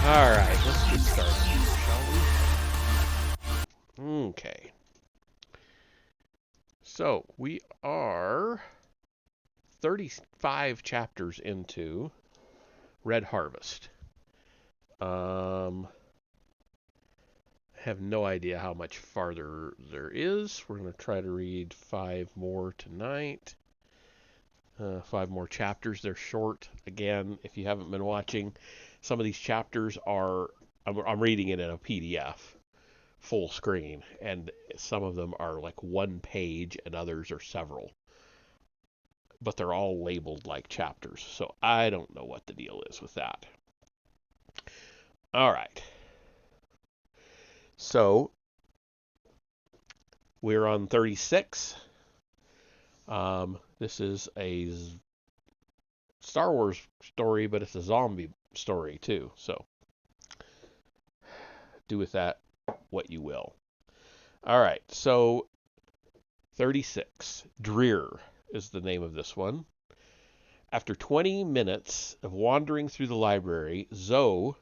Alright, let's get started, shall we? Okay. So, we are 35 chapters into Red Harvest. Have no idea how much farther there is. We're going to try to read 5 more tonight. 5 more chapters. They're short. Again, if you haven't been watching, some of these chapters are, I'm reading it in a PDF, full screen, and some of them are like 1 page and others are several. But they're all labeled like chapters, so I don't know what the deal is with that. All right. So, we're on 36. This is a Star Wars story, but it's a zombie story too. So, do with that what you will. All right. So, 36. Dreer is the name of this one. After 20 minutes of wandering through the library, Zoe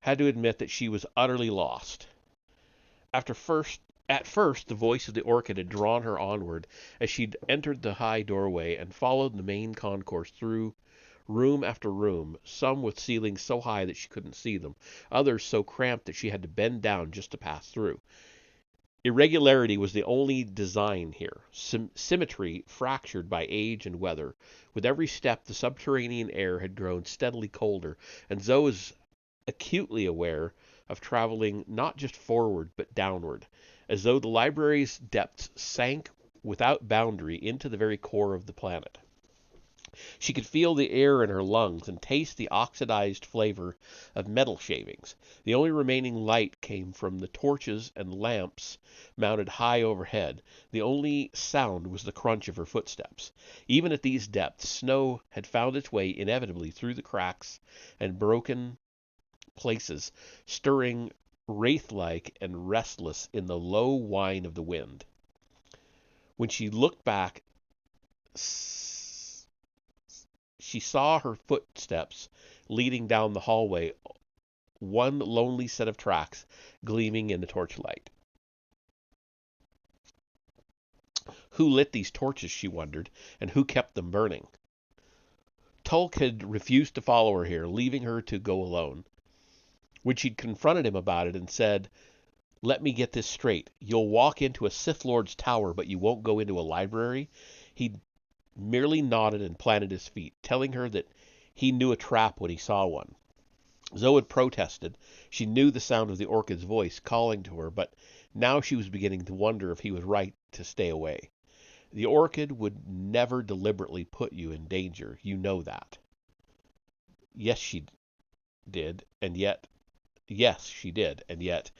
had to admit that she was utterly lost. At first, the voice of the orchid had drawn her onward as she'd entered the high doorway and followed the main concourse through room after room, some with ceilings so high that she couldn't see them, others so cramped that she had to bend down just to pass through. Irregularity was the only design here, symmetry fractured by age and weather. With every step, the subterranean air had grown steadily colder, and Zoe was acutely aware of traveling not just forward but downward, as though the library's depths sank without boundary into the very core of the planet. She could feel the air in her lungs and taste the oxidized flavor of metal shavings. The only remaining light came from the torches and lamps mounted high overhead. The only sound was the crunch of her footsteps. Even at these depths, snow had found its way inevitably through the cracks and broken places, stirring wraith-like and restless in the low whine of the wind. When she looked back, she saw her footsteps leading down the hallway, one lonely set of tracks gleaming in the torchlight. Who lit these torches, she wondered, and who kept them burning? Tulk had refused to follow her here, leaving her to go alone. When she'd confronted him about it and said, "Let me get this straight. You'll walk into a Sith Lord's tower, but you won't go into a library," he merely nodded and planted his feet, telling her that he knew a trap when he saw one. Zoe had protested. She knew the sound of the orchid's voice calling to her, but now she was beginning to wonder if he was right to stay away. The orchid would never deliberately put you in danger. You know that. Yes, she did, and yet... Yes, she did, and yet...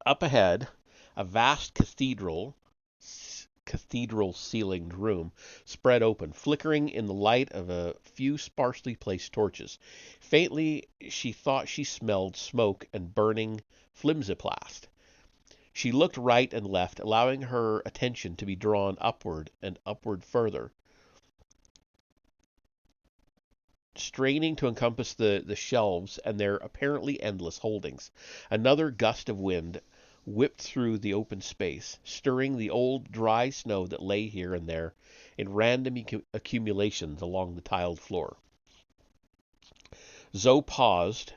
Up ahead, a vast cathedral-ceilinged room spread open, flickering in the light of a few sparsely placed torches. Faintly, she thought she smelled smoke and burning flimsiplast. She looked right and left, allowing her attention to be drawn upward and upward further, straining to encompass the shelves and their apparently endless holdings. Another gust of wind whipped through the open space, stirring the old dry snow that lay here and there in random accumulations along the tiled floor. Zoe paused.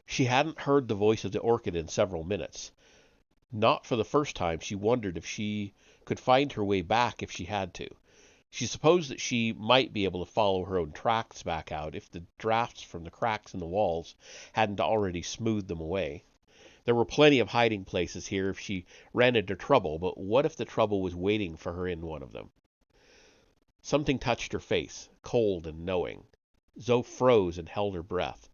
She hadn't heard the voice of the orchid in several minutes. Not for the first time, she wondered if she could find her way back if she had to. She supposed that she might be able to follow her own tracks back out if the drafts from the cracks in the walls hadn't already smoothed them away. There were plenty of hiding places here if she ran into trouble, but what if the trouble was waiting for her in one of them? Something touched her face, cold and knowing. Zoe froze and held her breath.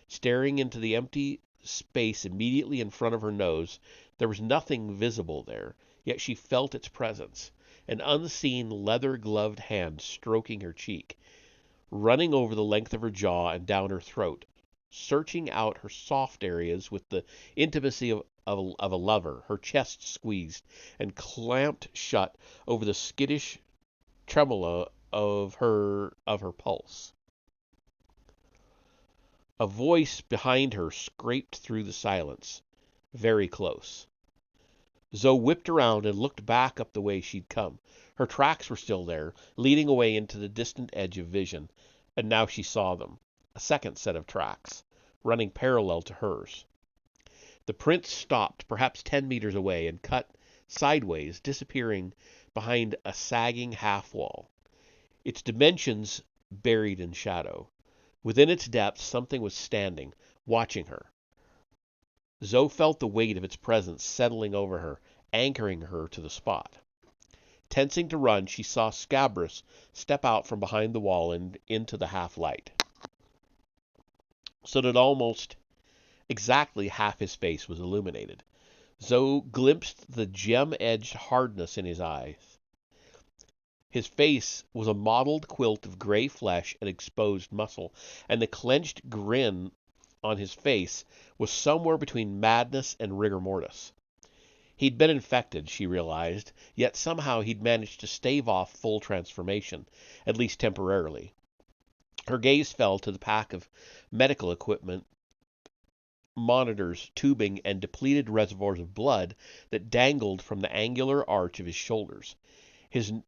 Staring into the empty space immediately in front of her nose, there was nothing visible there, yet she felt its presence. An unseen, leather-gloved hand stroking her cheek, running over the length of her jaw and down her throat, searching out her soft areas with the intimacy of a lover, her chest squeezed and clamped shut over the skittish tremolo of her pulse. A voice behind her scraped through the silence, very close. Zoe whipped around and looked back up the way she'd come. Her tracks were still there, leading away into the distant edge of vision, and now she saw them. A second set of tracks, running parallel to hers. The print stopped perhaps 10 meters away and cut sideways, disappearing behind a sagging half-wall, its dimensions buried in shadow. Within its depths, something was standing, watching her. Zoe felt the weight of its presence settling over her, anchoring her to the spot. Tensing to run, she saw Scabrous step out from behind the wall and into the half-light, so that almost exactly half his face was illuminated. Zoe glimpsed the gem-edged hardness in his eyes. His face was a mottled quilt of gray flesh and exposed muscle, and the clenched grin on his face was somewhere between madness and rigor mortis. He'd been infected, she realized, yet somehow he'd managed to stave off full transformation, at least temporarily. Her gaze fell to the pack of medical equipment, monitors, tubing, and depleted reservoirs of blood that dangled from the angular arch of his shoulders.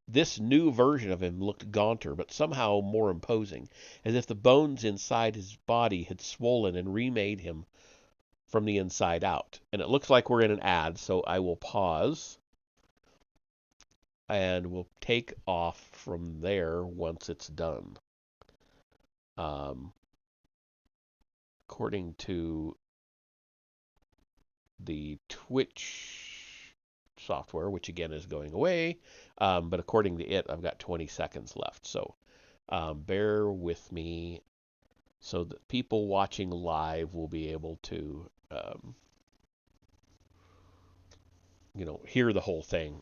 This new version of him looked gaunter, but somehow more imposing, as if the bones inside his body had swollen and remade him from the inside out. And it looks like we're in an ad, so I will pause, and we'll take off from there once it's done. According to the Twitch software, which again is going away, but according to it, I've got 20 seconds left. So bear with me so that people watching live will be able to, hear the whole thing.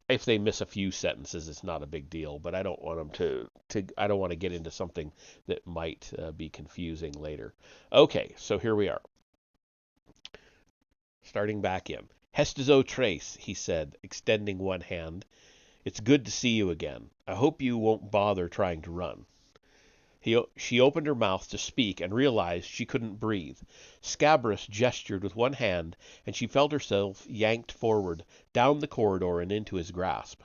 If they miss a few sentences, it's not a big deal, but I don't want them I don't want to get into something that might be confusing later. Okay, so here we are. Starting back in. Hestizo Trace, he said, extending one hand. It's good to see you again. I hope you won't bother trying to run." She opened her mouth to speak and realized she couldn't breathe. Scabrous gestured with one hand, and she felt herself yanked forward, down the corridor and into his grasp.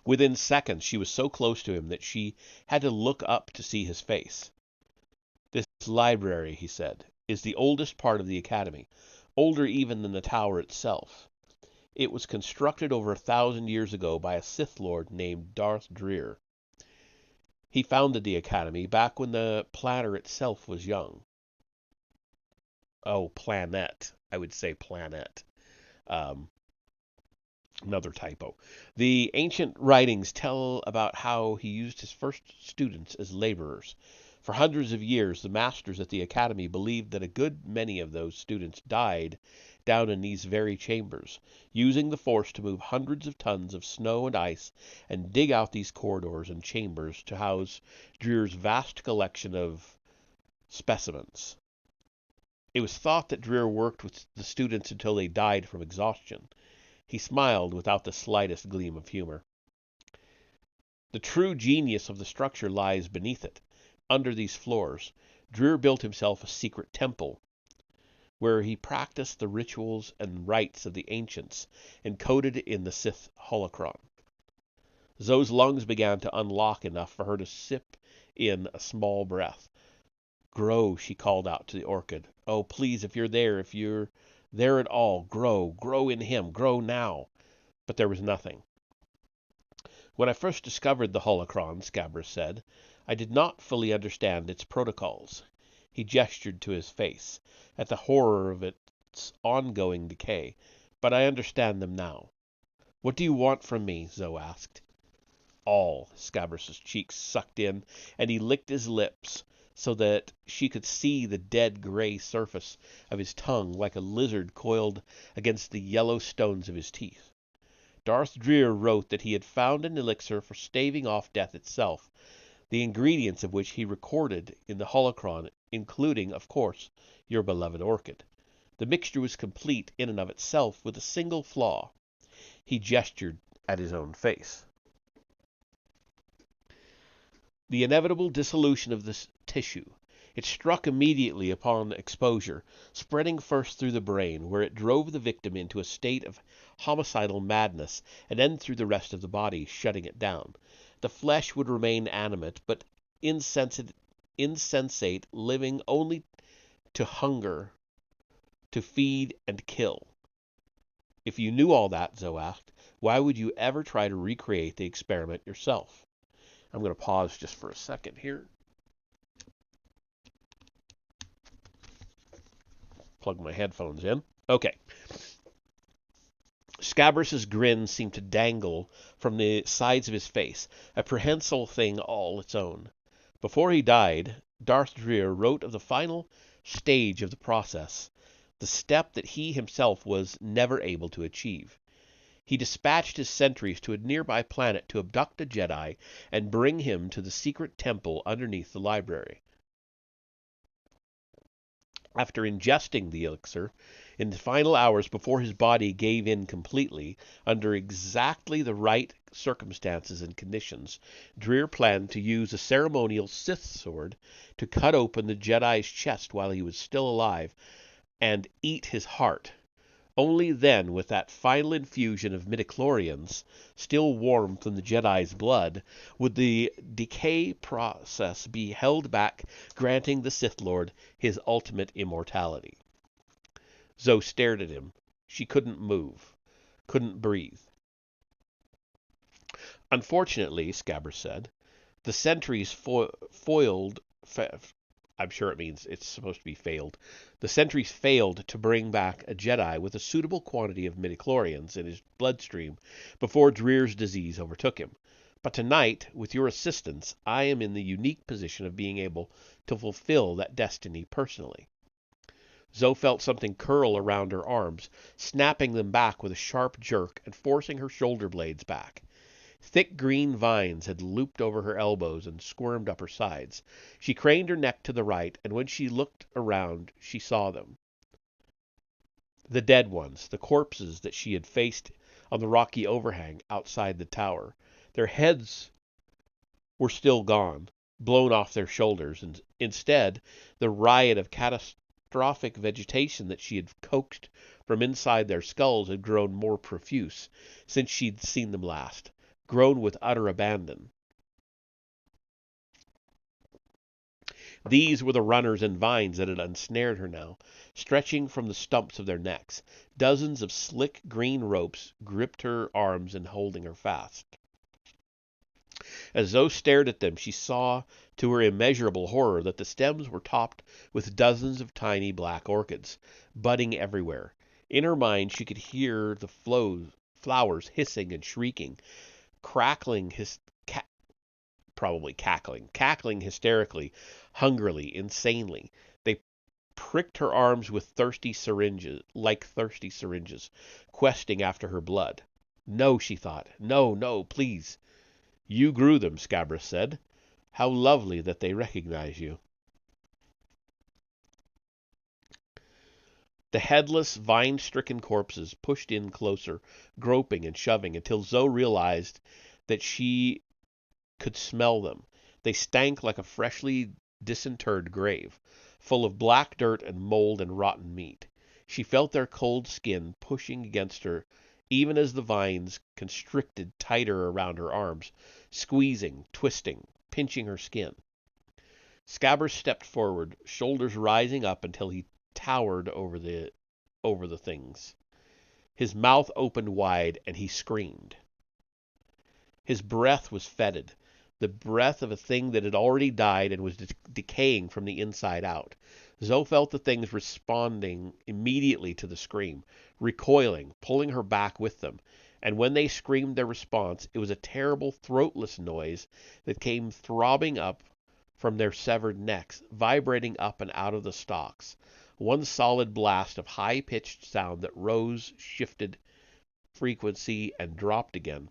Within seconds, she was so close to him that she had to look up to see his face. "This library," he said, "is the oldest part of the academy, older even than the tower itself. It was constructed over 1,000 years ago by a Sith Lord named Darth Dreer. He founded the academy back when the planet itself was young." Oh, planet. I would say planet. Um, Another typo. "The ancient writings tell about how he used his first students as laborers. For hundreds of years, the masters at the academy believed that a good many of those students died down in these very chambers, using the force to move hundreds of tons of snow and ice and dig out these corridors and chambers to house Dreer's vast collection of specimens. It was thought that Dreer worked with the students until they died from exhaustion." He smiled without the slightest gleam of humor. "The true genius of the structure lies beneath it. Under these floors, Dreer built himself a secret temple, where he practiced the rituals and rites of the ancients, encoded in the Sith holocron." Zoe's lungs began to unlock enough for her to sip in a small breath. "Grow," she called out to the orchid. "Oh, please, if you're there at all, grow in him, grow now." But there was nothing. "When I first discovered the holocron," Scabrous said, "I did not fully understand its protocols." He gestured to his face, at the horror of its ongoing decay. "But I understand them now." "What do you want from me?" Zoe asked. "All." Scabrous's cheeks sucked in, and he licked his lips so that she could see the dead gray surface of his tongue like a lizard coiled against the yellow stones of his teeth. "Darth Dreer wrote that he had found an elixir for staving off death itself, the ingredients of which he recorded in the holocron, including, of course, your beloved orchid. The mixture was complete in and of itself, with a single flaw." He gestured at his own face. "The inevitable dissolution of this tissue. It struck immediately upon exposure, spreading first through the brain, where it drove the victim into a state of homicidal madness, and then through the rest of the body, shutting it down. The flesh would remain animate, but insensate, living only to hunger, to feed and kill." "If you knew all that," Zoe asked, "why would you ever try to recreate the experiment yourself?" I'm going to pause just for a second here. Plug my headphones in. Okay. Scabrous's grin seemed to dangle from the sides of his face, a prehensile thing all its own. "Before he died, Darth Dreer wrote of the final stage of the process, the step that he himself was never able to achieve. He dispatched his sentries to a nearby planet to abduct a Jedi and bring him to the secret temple underneath the library. After ingesting the elixir, in the final hours before his body gave in completely, under exactly the right circumstances and conditions, Dreer planned to use a ceremonial Sith sword to cut open the Jedi's chest while he was still alive and eat his heart. Only then, with that final infusion of midichlorians, still warm from the Jedi's blood, would the decay process be held back, granting the Sith Lord his ultimate immortality." Zoe stared at him. She couldn't move, couldn't breathe. "Unfortunately," Scabrous said, "the sentries I'm sure it means it's supposed to be failed. The sentries failed to bring back a Jedi with a suitable quantity of midichlorians in his bloodstream before Dreer's disease overtook him. But tonight, with your assistance, I am in the unique position of being able to fulfill that destiny personally." Zoe felt something curl around her arms, snapping them back with a sharp jerk and forcing her shoulder blades back. Thick green vines had looped over her elbows and squirmed up her sides. She craned her neck to the right, and when she looked around she saw them. The dead ones, the corpses that she had faced on the rocky overhang outside the tower. Their heads were still gone, blown off their shoulders, and instead the riot of catastrophic vegetation that she had coaxed from inside their skulls had grown more profuse since she'd seen them last, grown with utter abandon. These were the runners and vines that had ensnared her now, stretching from the stumps of their necks. Dozens of slick green ropes gripped her arms and holding her fast. As Zoe stared at them, she saw, to her immeasurable horror, that the stems were topped with dozens of tiny black orchids, budding everywhere. In her mind, she could hear the flowers hissing and shrieking, crackling, cackling hysterically, hungrily, insanely. They pricked her arms with thirsty syringes, questing after her blood. No, she thought. No, no, please. You grew them, Scabrous said. How lovely that they recognize you. The headless, vine-stricken corpses pushed in closer, groping and shoving, until Zoe realized that she could smell them. They stank like a freshly disinterred grave, full of black dirt and mold and rotten meat. She felt their cold skin pushing against her, even as the vines constricted tighter around her arms, squeezing, twisting, pinching her skin. Scabbers stepped forward, shoulders rising up until he towered over the things. His mouth opened wide, and he screamed. His breath was fetid, the breath of a thing that had already died and was decaying from the inside out. Zoe felt the things responding immediately to the scream, recoiling, pulling her back with them. And when they screamed their response, it was a terrible throatless noise that came throbbing up from their severed necks, vibrating up and out of the stalks. One solid blast of high-pitched sound that rose, shifted frequency, and dropped again.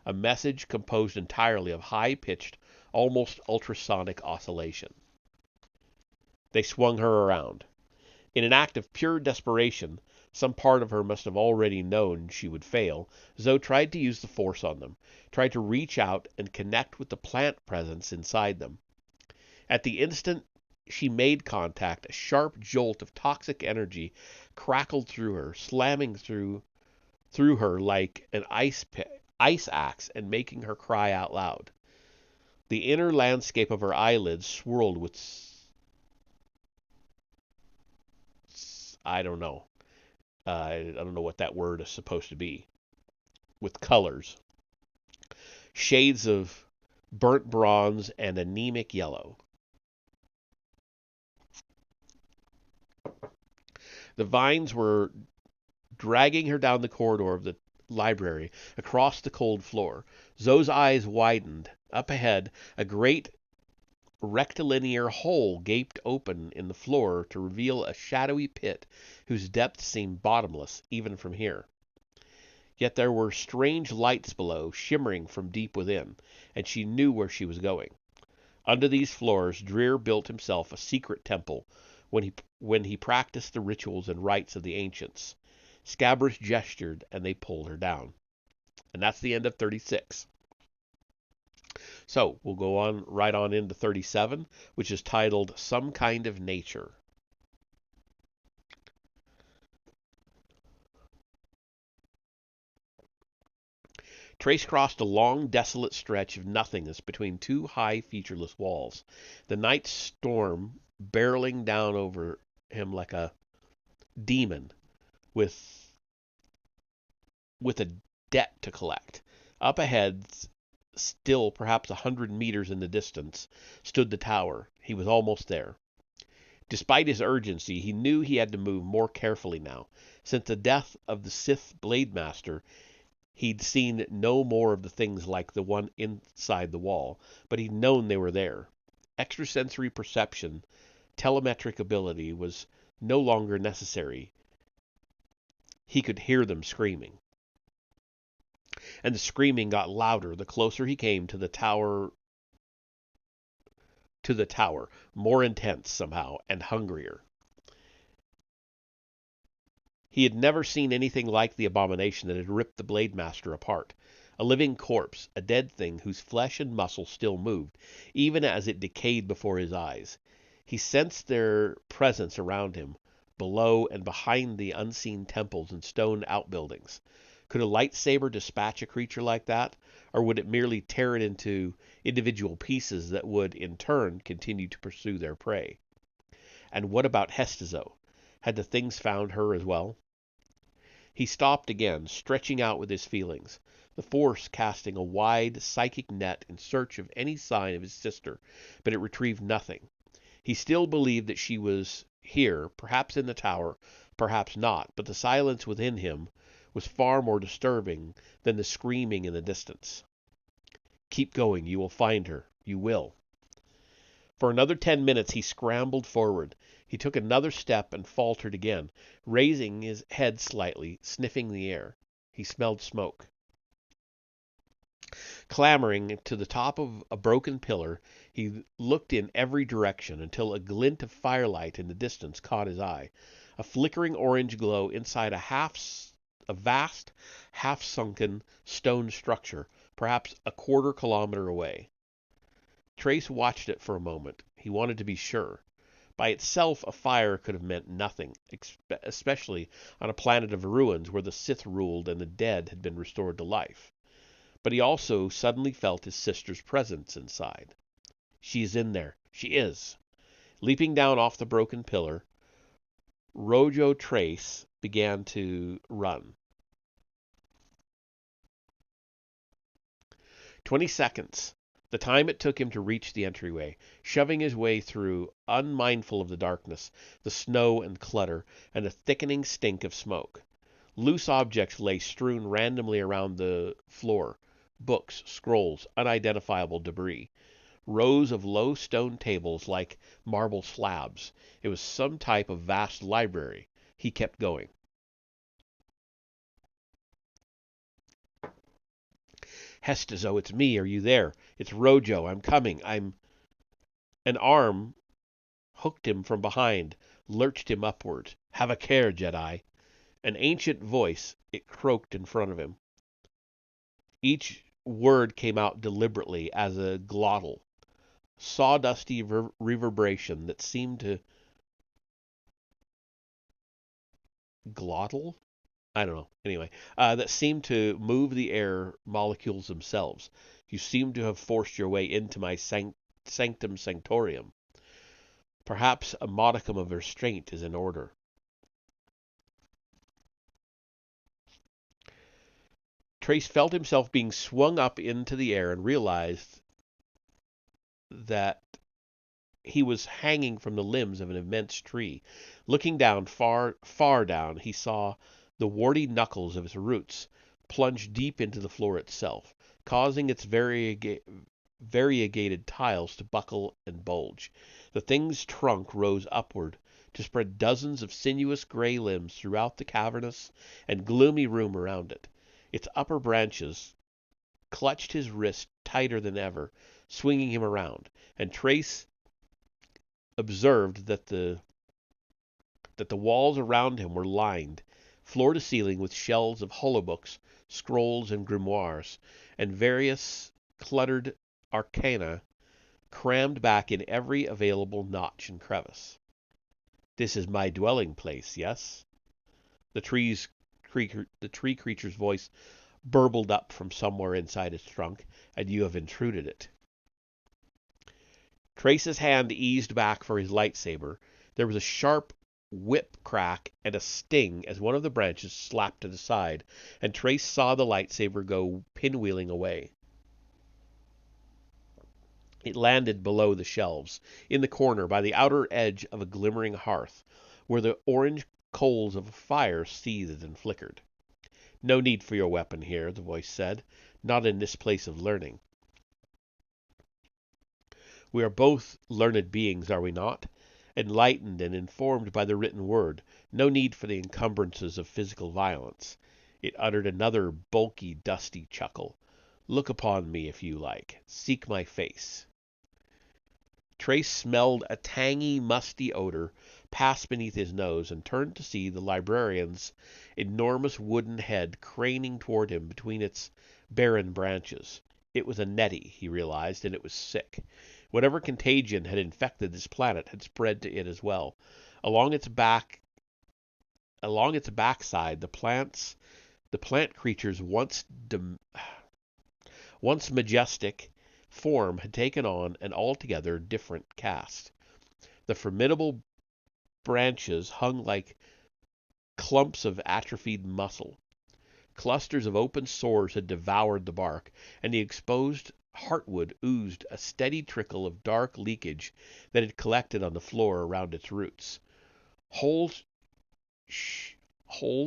A message composed entirely of high-pitched, almost ultrasonic oscillation. They swung her around. In an act of pure desperation, some part of her must have already known she would fail, Zoe tried to use the force on them, tried to reach out and connect with the plant presence inside them. At the instant she made contact, a sharp jolt of toxic energy crackled through her, slamming through her like an ice axe and making her cry out loud. The inner landscape of her eyelids swirled with I don't know. I don't know what that word is supposed to be. With colors. Shades of burnt bronze and anemic yellow. The vines were dragging her down the corridor of the library, across the cold floor. Zoe's eyes widened. Up ahead, a great rectilinear hole gaped open in the floor to reveal a shadowy pit whose depths seemed bottomless, even from here. Yet there were strange lights below, shimmering from deep within, and she knew where she was going. Under these floors, Dreer built himself a secret temple when he practiced the rituals and rites of the ancients. Scabrous gestured, and they pulled her down. And that's the end of 36. So we'll go on right on into 37, which is titled Some Kind of Nature. Trace crossed a long, desolate stretch of nothingness between two high, featureless walls. The night storm barreling down over him like a demon with a debt to collect. Up ahead, still perhaps 100 meters in the distance, stood the tower. He was almost there. Despite his urgency, he knew he had to move more carefully now. Since the death of the Sith Blade Master, he'd seen no more of the things like the one inside the wall, but he'd known they were there. Extrasensory perception, telemetric ability was no longer necessary. He could hear them screaming. And the screaming got louder the closer he came to the tower, more intense somehow, and hungrier. He had never seen anything like the abomination that had ripped the Blade Master apart. A living corpse, a dead thing whose flesh and muscle still moved, even as it decayed before his eyes. He sensed their presence around him, below and behind the unseen temples and stone outbuildings. Could a lightsaber dispatch a creature like that, or would it merely tear it into individual pieces that would, in turn, continue to pursue their prey? And what about Hestizo? Had the things found her as well? He stopped again, stretching out with his feelings, the Force casting a wide psychic net in search of any sign of his sister, but it retrieved nothing. He still believed that she was here, perhaps in the tower, perhaps not, but the silence within him was far more disturbing than the screaming in the distance. Keep going, you will find her. You will. For another 10 minutes he scrambled forward. He took another step and faltered again, raising his head slightly, sniffing the air. He smelled smoke. Clambering to the top of a broken pillar, he looked in every direction until a glint of firelight in the distance caught his eye. A flickering orange glow inside a vast, half-sunken stone structure, perhaps a quarter-kilometer away. Trace watched it for a moment. He wanted to be sure. By itself, a fire could have meant nothing, especially on a planet of ruins where the Sith ruled and the dead had been restored to life. But he also suddenly felt his sister's presence inside. She is in there. She is. Leaping down off the broken pillar, Rojo Trace began to run. 20 seconds. The time it took him to reach the entryway, shoving his way through, unmindful of the darkness, the snow and clutter, and the thickening stink of smoke. Loose objects lay strewn randomly around the floor. Books, scrolls, unidentifiable debris. Rows of low stone tables like marble slabs. It was some type of vast library. He kept going. Hestizo, it's me. Are you there? It's Rojo. I'm coming. An arm hooked him from behind, lurched him upward. Have a care, Jedi. An ancient voice, it croaked in front of him. Each word came out deliberately as a glottal, sawdusty reverberation that seemed to... Glottal? I don't know. Anyway, that seemed to move the air molecules themselves. You seem to have forced your way into my sanctum sanctorium. Perhaps a modicum of restraint is in order. Trace felt himself being swung up into the air and realized that he was hanging from the limbs of an immense tree. Looking down, far, far down, he saw the warty knuckles of its roots plunge deep into the floor itself, causing its variegated tiles to buckle and bulge. The thing's trunk rose upward to spread dozens of sinuous gray limbs throughout the cavernous and gloomy room around it. Its upper branches clutched his wrist tighter than ever, swinging him around, and Trace observed that the walls around him were lined, floor to ceiling, with shelves of holobooks, scrolls, and grimoires, and various cluttered arcana crammed back in every available notch and crevice. This is my dwelling place, yes? The tree creature's voice burbled up from somewhere inside its trunk, and you have intruded it. Trace's hand eased back for his lightsaber. There was a sharp whip crack and a sting as one of the branches slapped to the side, and Trace saw the lightsaber go pinwheeling away. It landed below the shelves, in the corner by the outer edge of a glimmering hearth, where the orange coals of a fire seethed and flickered. No need for your weapon here, the voice said. Not in this place of learning. We are both learned beings, are we not? Enlightened and informed by the written word. No need for the encumbrances of physical violence. It uttered another bulky, dusty chuckle. Look upon me if you like. Seek my face. Trace smelled a tangy, musty odor, passed beneath his nose and turned to see the librarian's enormous wooden head craning toward him between its barren branches. It was a netty, he realized, and it was sick. Whatever contagion had infected this planet had spread to it as well. Along its backside, the plant creature's once majestic form had taken on an altogether different cast. The formidable branches hung like clumps of atrophied muscle. Clusters of open sores had devoured the bark, and the exposed heartwood oozed a steady trickle of dark leakage that had collected on the floor around its roots. Whole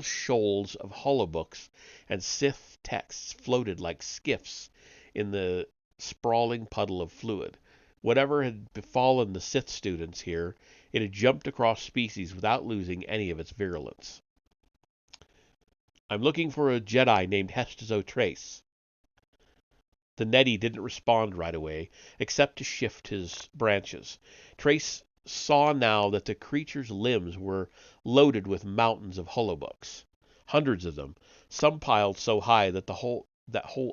shoals of hollow books and Sith texts floated like skiffs in the sprawling puddle of fluid. Whatever had befallen the Sith students here, it had jumped across species without losing any of its virulence. I'm looking for a Jedi named Hestizo Trace. The Nettie didn't respond right away, except to shift his branches. Trace saw now that the creature's limbs were loaded with mountains of holobooks, hundreds of them, some piled so high that whole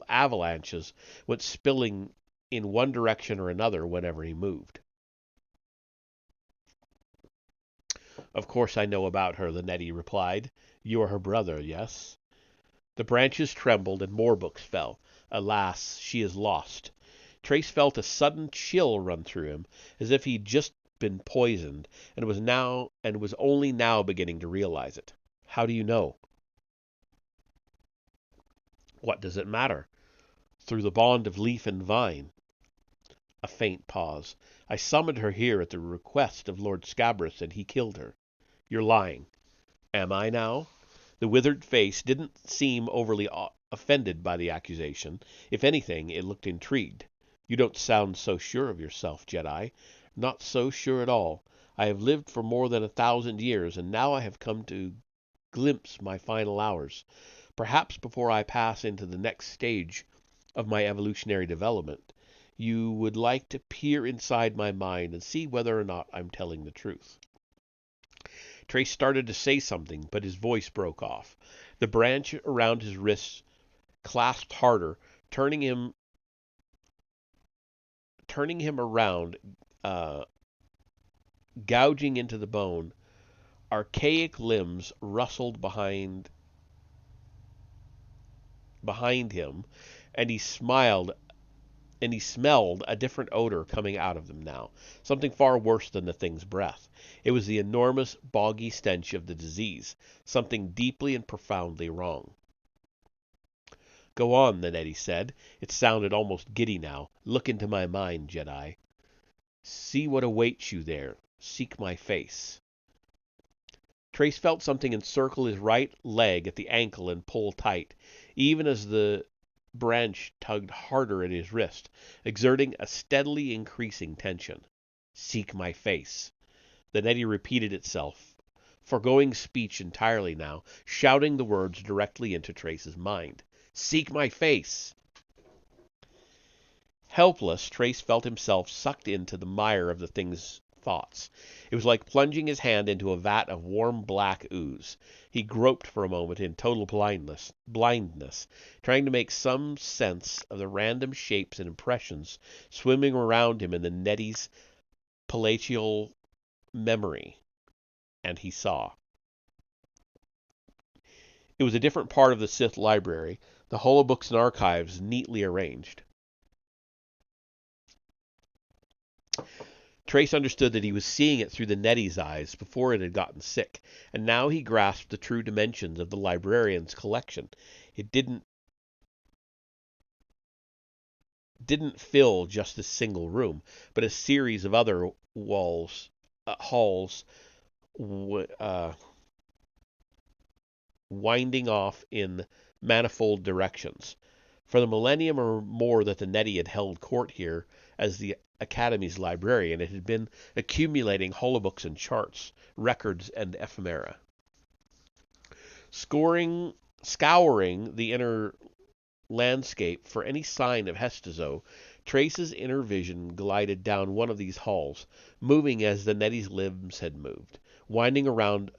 avalanches went spilling in one direction or another whenever he moved. Of course I know about her, the Nettie replied. You are her brother, yes? The branches trembled and more books fell. Alas, she is lost. Trace felt a sudden chill run through him, as if he'd just been poisoned, and was only now beginning to realize it. How do you know? What does it matter? Through the bond of leaf and vine. A faint pause. I summoned her here at the request of Lord Scabrous, and he killed her. You're lying. Am I now? The withered face didn't seem overly offended by the accusation. If anything, it looked intrigued. You don't sound so sure of yourself, Jedi. Not so sure at all. I have lived for more than 1,000 years, and now I have come to glimpse my final hours. Perhaps before I pass into the next stage of my evolutionary development, you would like to peer inside my mind and see whether or not I'm telling the truth. Trace started to say something, but his voice broke off. The branch around his wrists clasped harder, turning him around, gouging into the bone. Archaic limbs rustled behind him, and he smelled a different odor coming out of them now, something far worse than the thing's breath. It was the enormous, boggy stench of the disease, something deeply and profoundly wrong. Go on, the Nettie said. It sounded almost giddy now. Look into my mind, Jedi. See what awaits you there. Seek my face. Trace felt something encircle his right leg at the ankle and pull tight, even as the branch tugged harder at his wrist, exerting a steadily increasing tension. Seek my face. The Nettie repeated itself, foregoing speech entirely now, shouting the words directly into Trace's mind. Seek my face! Helpless, Trace felt himself sucked into the mire of the thing's thoughts. It was like plunging his hand into a vat of warm black ooze. He groped for a moment in total blindness, trying to make some sense of the random shapes and impressions swimming around him in the Nettie's palatial memory. And he saw. It was a different part of the Sith library, the holobooks and archives neatly arranged. Trace understood that he was seeing it through the Nettie's eyes before it had gotten sick, and now he grasped the true dimensions of the librarian's collection. It didn't fill just this single room, but a series of other halls, winding off in manifold directions. For the millennium or more that the Nettie had held court here as the Academy's librarian, it had been accumulating holobooks and charts, records and ephemera. Scouring the inner landscape for any sign of Hestizo, Trace's inner vision glided down one of these halls, moving as the Nettie's limbs had moved. winding around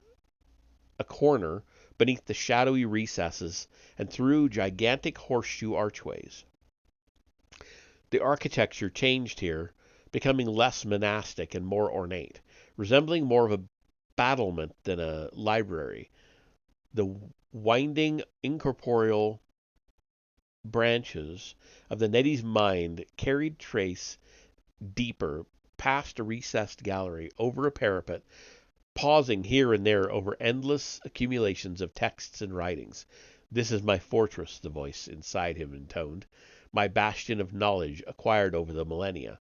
a corner beneath the shadowy recesses and through gigantic horseshoe archways. The architecture changed here, becoming less monastic and more ornate, resembling more of a battlement than a library. The winding, incorporeal branches of the Neddy's mind carried Trace deeper, past a recessed gallery, over a parapet, pausing here and there over endless accumulations of texts and writings. "This is my fortress," the voice inside him intoned, "my bastion of knowledge acquired over the millennia.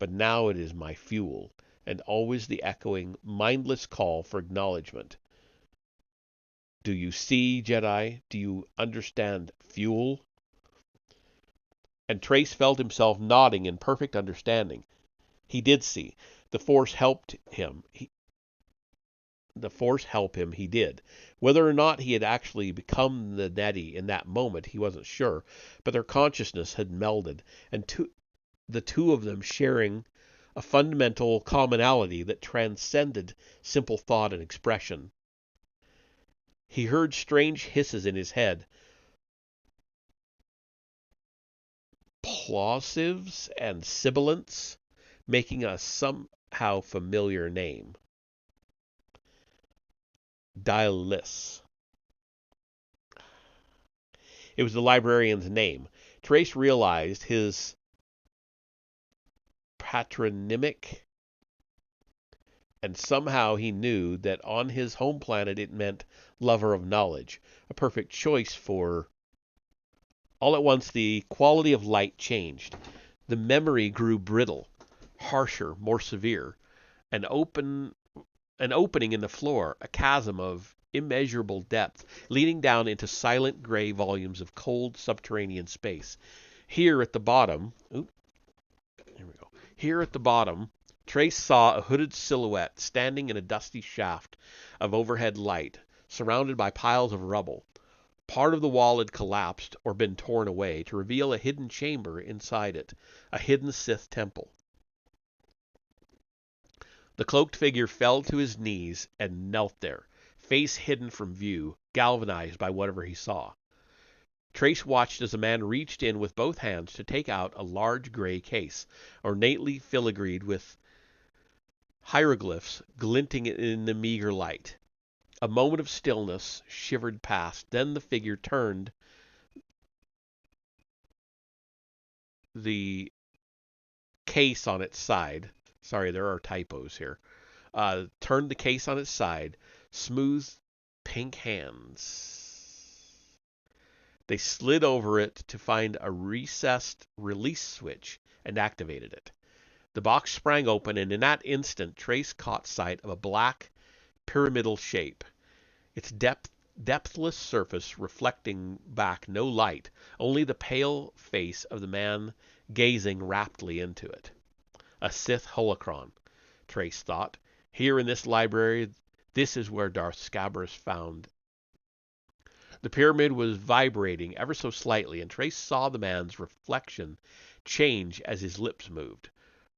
But now it is my fuel, and always the echoing, mindless call for acknowledgement. Do you see, Jedi? Do you understand fuel?" And Trace felt himself nodding in perfect understanding. He did see. The Force helped him. He did. Whether or not he had actually become the Neddy in that moment, he wasn't sure, but their consciousness had melded, and the two of them sharing a fundamental commonality that transcended simple thought and expression. He heard strange hisses in his head, plosives and sibilants, making a somehow familiar name. Dialis. It was the librarian's name. Trace realized his patronymic, and somehow he knew that on his home planet it meant lover of knowledge, a perfect choice for... All at once the quality of light changed. The memory grew brittle, harsher, more severe. An opening in the floor, a chasm of immeasurable depth, leading down into silent gray volumes of cold subterranean space. Here at the bottom, Trace saw a hooded silhouette standing in a dusty shaft of overhead light, surrounded by piles of rubble. Part of the wall had collapsed or been torn away to reveal a hidden chamber inside it, a hidden Sith temple. The cloaked figure fell to his knees and knelt there, face hidden from view, galvanized by whatever he saw. Trace watched as a man reached in with both hands to take out a large gray case, ornately filigreed with hieroglyphs glinting in the meager light. A moment of stillness shivered past, then the figure turned the case on its side. Sorry, there are typos here. Turned the case on its side, smooth pink hands. They slid over it to find a recessed release switch and activated it. The box sprang open, and in that instant Trace caught sight of a black, pyramidal shape, its depthless surface reflecting back no light, only the pale face of the man gazing raptly into it. A Sith holocron, Trace thought. Here in this library, this is where Darth Scabrous found. The pyramid was vibrating ever so slightly, and Trace saw the man's reflection change as his lips moved,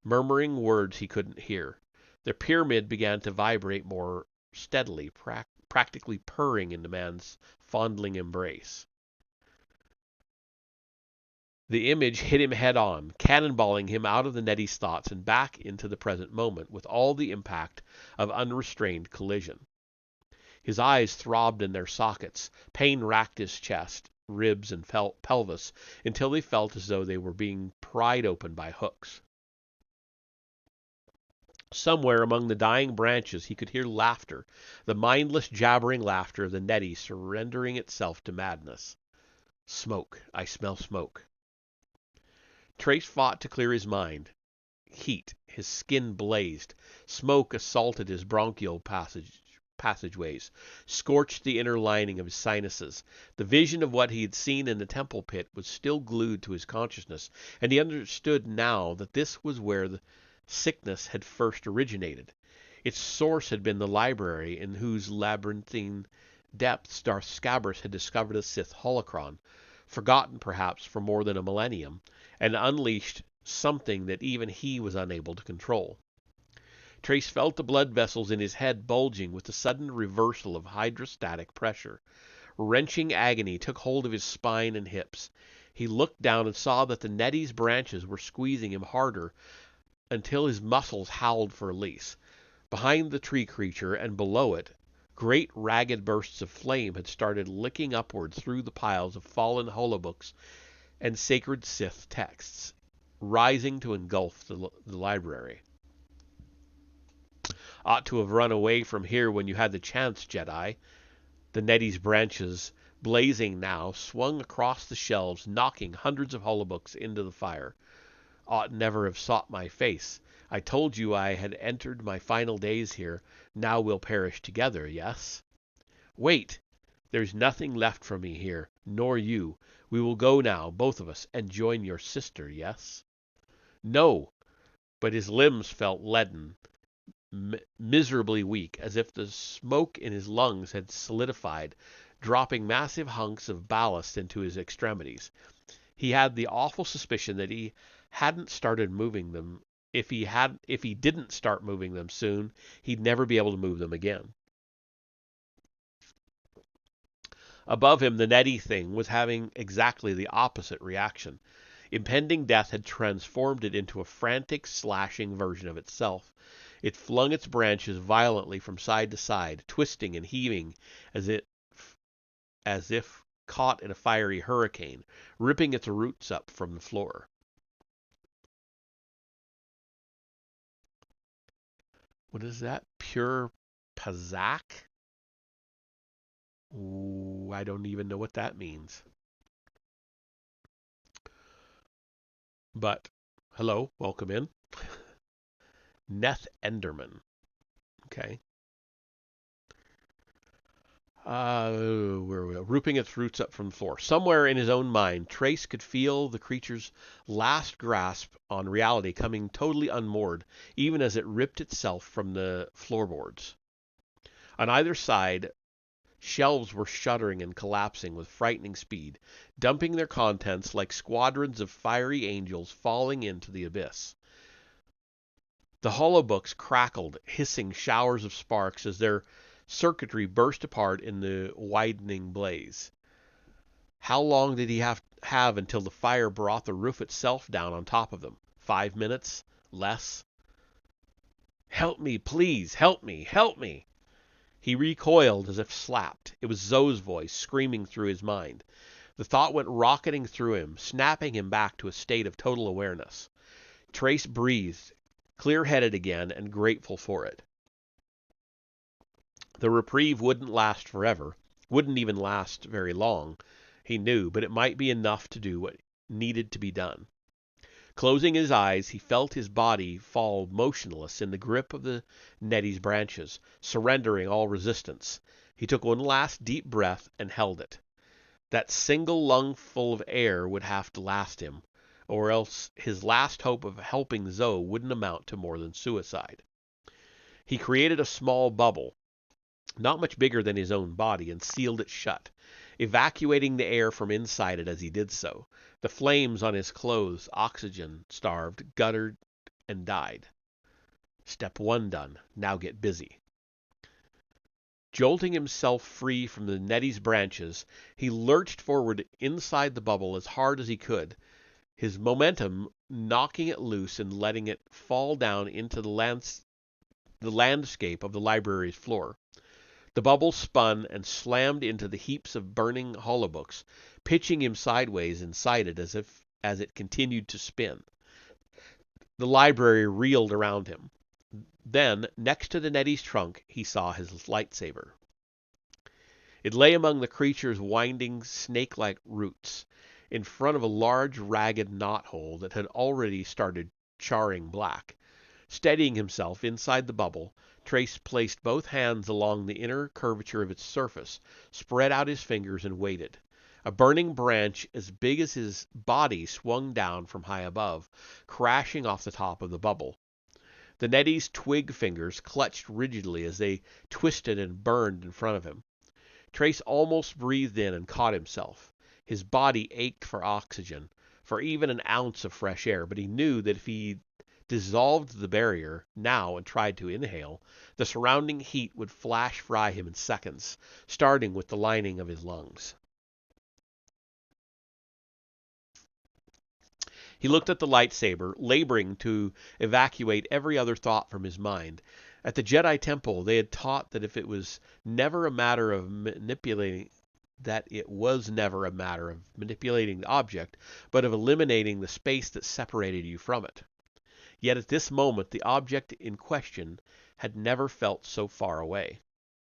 murmuring words he couldn't hear. The pyramid began to vibrate more steadily, practically purring in the man's fondling embrace. The image hit him head on, cannonballing him out of the Neddy's thoughts and back into the present moment with all the impact of unrestrained collision. His eyes throbbed in their sockets. Pain racked his chest, ribs, and pelvis until they felt as though they were being pried open by hooks. Somewhere among the dying branches he could hear laughter, the mindless jabbering laughter of the Neddy surrendering itself to madness. Smoke. I smell smoke. Trace fought to clear his mind. Heat. His skin blazed. Smoke assaulted his bronchial passageways, scorched the inner lining of his sinuses. The vision of what he had seen in the temple pit was still glued to his consciousness, and he understood now that this was where the sickness had first originated. Its source had been the library in whose labyrinthine depths Darth Scabrous had discovered a Sith holocron, forgotten perhaps for more than a millennium, and unleashed something that even he was unable to control. Trace felt the blood vessels in his head bulging with the sudden reversal of hydrostatic pressure. Wrenching agony took hold of his spine and hips. He looked down and saw that the Nettie's branches were squeezing him harder until his muscles howled for release. Behind the tree creature and below it, great ragged bursts of flame had started licking upward through the piles of fallen holobooks and sacred Sith texts, rising to engulf the library. Ought to have run away from here when you had the chance, Jedi. The Nettie's branches, blazing now, swung across the shelves, knocking hundreds of holobooks into the fire. Ought never have sought my face. I told you I had entered my final days here. Now we'll perish together, yes? Wait! There's nothing left for me here, nor you. We will go now, both of us, and join your sister, yes? No! But his limbs felt leaden, miserably weak, as if the smoke in his lungs had solidified, dropping massive hunks of ballast into his extremities. He had the awful suspicion that he hadn't started moving them. If he didn't start moving them soon, he'd never be able to move them again. Above him, the Nettie thing was having exactly the opposite reaction. Impending death had transformed it into a frantic, slashing version of itself. It flung its branches violently from side to side, twisting and heaving as if caught in a fiery hurricane, ripping its roots up from the floor. What is that? Pure Pazak? Ooh, I don't even know what that means. But, hello, welcome in. Neth Enderman. Okay. Where are we? Rooping its roots up from the floor. Somewhere in his own mind, Trace could feel the creature's last grasp on reality coming totally unmoored, even as it ripped itself from the floorboards. On either side, shelves were shuddering and collapsing with frightening speed, dumping their contents like squadrons of fiery angels falling into the abyss. The holobooks crackled, hissing showers of sparks as their circuitry burst apart in the widening blaze. How long did he have until the fire brought the roof itself down on top of them? 5 minutes? Less? Help me, please! Help me! Help me! He recoiled as if slapped. It was Zoe's voice screaming through his mind. The thought went rocketing through him, snapping him back to a state of total awareness. Trace breathed, clear-headed again and grateful for it. The reprieve wouldn't last forever, wouldn't even last very long, he knew, but it might be enough to do what needed to be done. Closing his eyes, he felt his body fall motionless in the grip of the Nettie's branches, surrendering all resistance. He took one last deep breath and held it. That single lungful of air would have to last him, or else his last hope of helping Zoe wouldn't amount to more than suicide. He created a small bubble, not much bigger than his own body, and sealed it shut, evacuating the air from inside it as he did so. The flames on his clothes, oxygen-starved, guttered and died. Step 1 done. Now get busy. Jolting himself free from the Nettie's branches, he lurched forward inside the bubble as hard as he could, his momentum knocking it loose and letting it fall down into the landscape of the library's floor. The bubble spun and slammed into the heaps of burning holobooks, pitching him sideways inside it as it continued to spin. The library reeled around him. Then, next to the Nettie's trunk, he saw his lightsaber. It lay among the creature's winding, snake-like roots, in front of a large, ragged knothole that had already started charring black. Steadying himself inside the bubble, Trace placed both hands along the inner curvature of its surface, spread out his fingers, and waited. A burning branch as big as his body swung down from high above, crashing off the top of the bubble. The Nettie's twig fingers clutched rigidly as they twisted and burned in front of him. Trace almost breathed in and caught himself. His body ached for oxygen, for even an ounce of fresh air, but he knew that if he dissolved the barrier now and tried to inhale, the surrounding heat would flash fry him in seconds, starting with the lining of his lungs. He looked at the lightsaber, laboring to evacuate every other thought from his mind. At the Jedi Temple, they had taught that it was never a matter of manipulating the object, but of eliminating the space that separated you from it. Yet at this moment, the object in question had never felt so far away.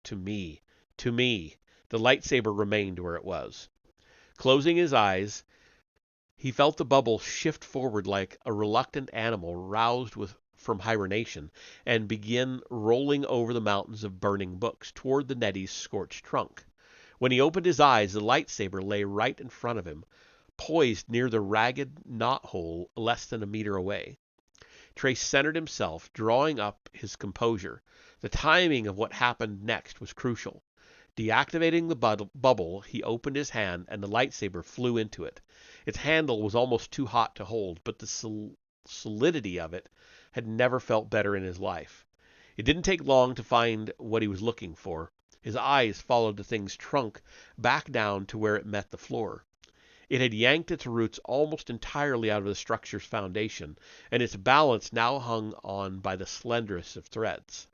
To me, the lightsaber remained where it was. Closing his eyes, he felt the bubble shift forward like a reluctant animal roused from hibernation and begin rolling over the mountains of burning books toward the Nettie's scorched trunk. When he opened his eyes, the lightsaber lay right in front of him, poised near the ragged knothole less than a meter away. Trace centered himself, drawing up his composure. The timing of what happened next was crucial. Deactivating the bubble, he opened his hand, and the lightsaber flew into it. Its handle was almost too hot to hold, but the solidity of it had never felt better in his life. It didn't take long to find what he was looking for. His eyes followed the thing's trunk back down to where it met the floor. It had yanked its roots almost entirely out of the structure's foundation, and its balance now hung on by the slenderest of threads.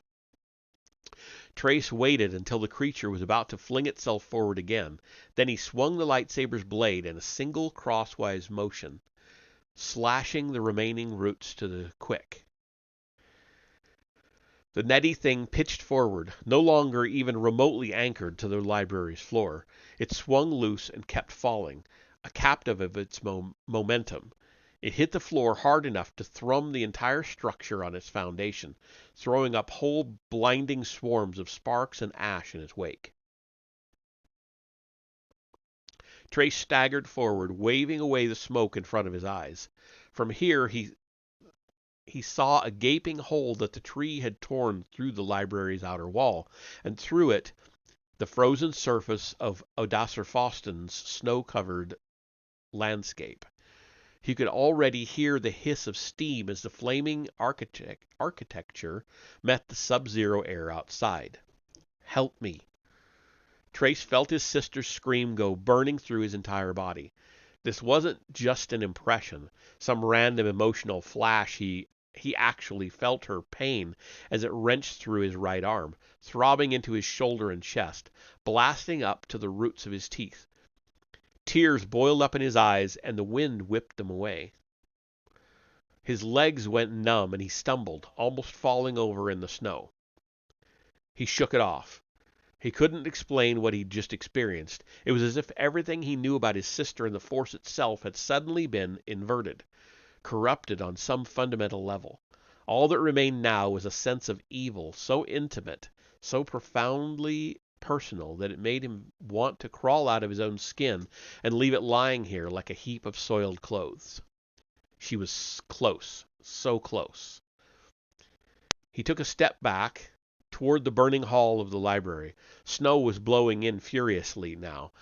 Trace waited until the creature was about to fling itself forward again. Then he swung the lightsaber's blade in a single crosswise motion, slashing the remaining roots to the quick. The netty thing pitched forward, no longer even remotely anchored to the library's floor. It swung loose and kept falling, a captive of its momentum. It hit the floor hard enough to thrum the entire structure on its foundation, throwing up whole blinding swarms of sparks and ash in its wake. Trace staggered forward, waving away the smoke in front of his eyes. From here, he saw a gaping hole that the tree had torn through the library's outer wall, and through it the frozen surface of Odasser-Foston's snow-covered landscape. He could already hear the hiss of steam as the flaming architecture met the sub-zero air outside. "Help me." Trace felt his sister's scream go burning through his entire body. This wasn't just an impression, some random emotional flash. He actually felt her pain as it wrenched through his right arm, throbbing into his shoulder and chest, blasting up to the roots of his teeth. Tears boiled up in his eyes, and the wind whipped them away. His legs went numb, and he stumbled, almost falling over in the snow. He shook it off. He couldn't explain what he'd just experienced. It was as if everything he knew about his sister and the Force itself had suddenly been inverted, corrupted on some fundamental level. All that remained now was a sense of evil so intimate, so profoundly personal, that it made him want to crawl out of his own skin and leave it lying here like a heap of soiled clothes. She was close, so close. He took a step back toward the burning hall of the library. Snow was blowing in furiously now,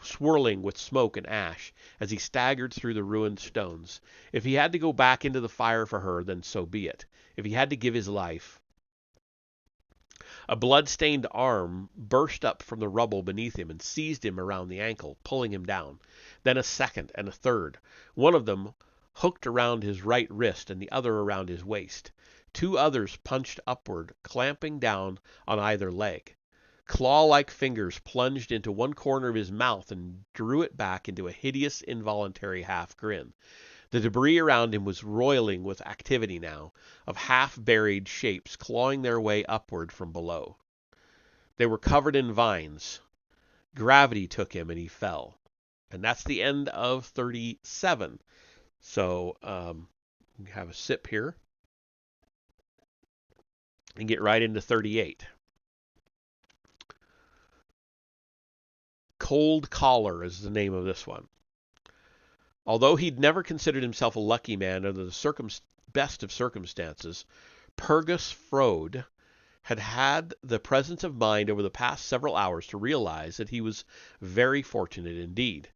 swirling with smoke and ash as he staggered through the ruined stones. If he had to go back into the fire for her, then so be it. If he had to give his life. A blood-stained arm burst up from the rubble beneath him and seized him around the ankle, pulling him down. Then a second and a third. One of them hooked around his right wrist and the other around his waist. Two others punched upward, clamping down on either leg. Claw-like fingers plunged into one corner of his mouth and drew it back into a hideous, involuntary half-grin. The debris around him was roiling with activity now, of half-buried shapes clawing their way upward from below. They were covered in vines. Gravity took him and he fell. And that's the end of 37. So, have a sip here and get right into 38. Cold Collar is the name of this one. Although he'd never considered himself a lucky man under the best of circumstances, Purgus Frode had had the presence of mind over the past several hours to realize that he was very fortunate indeed.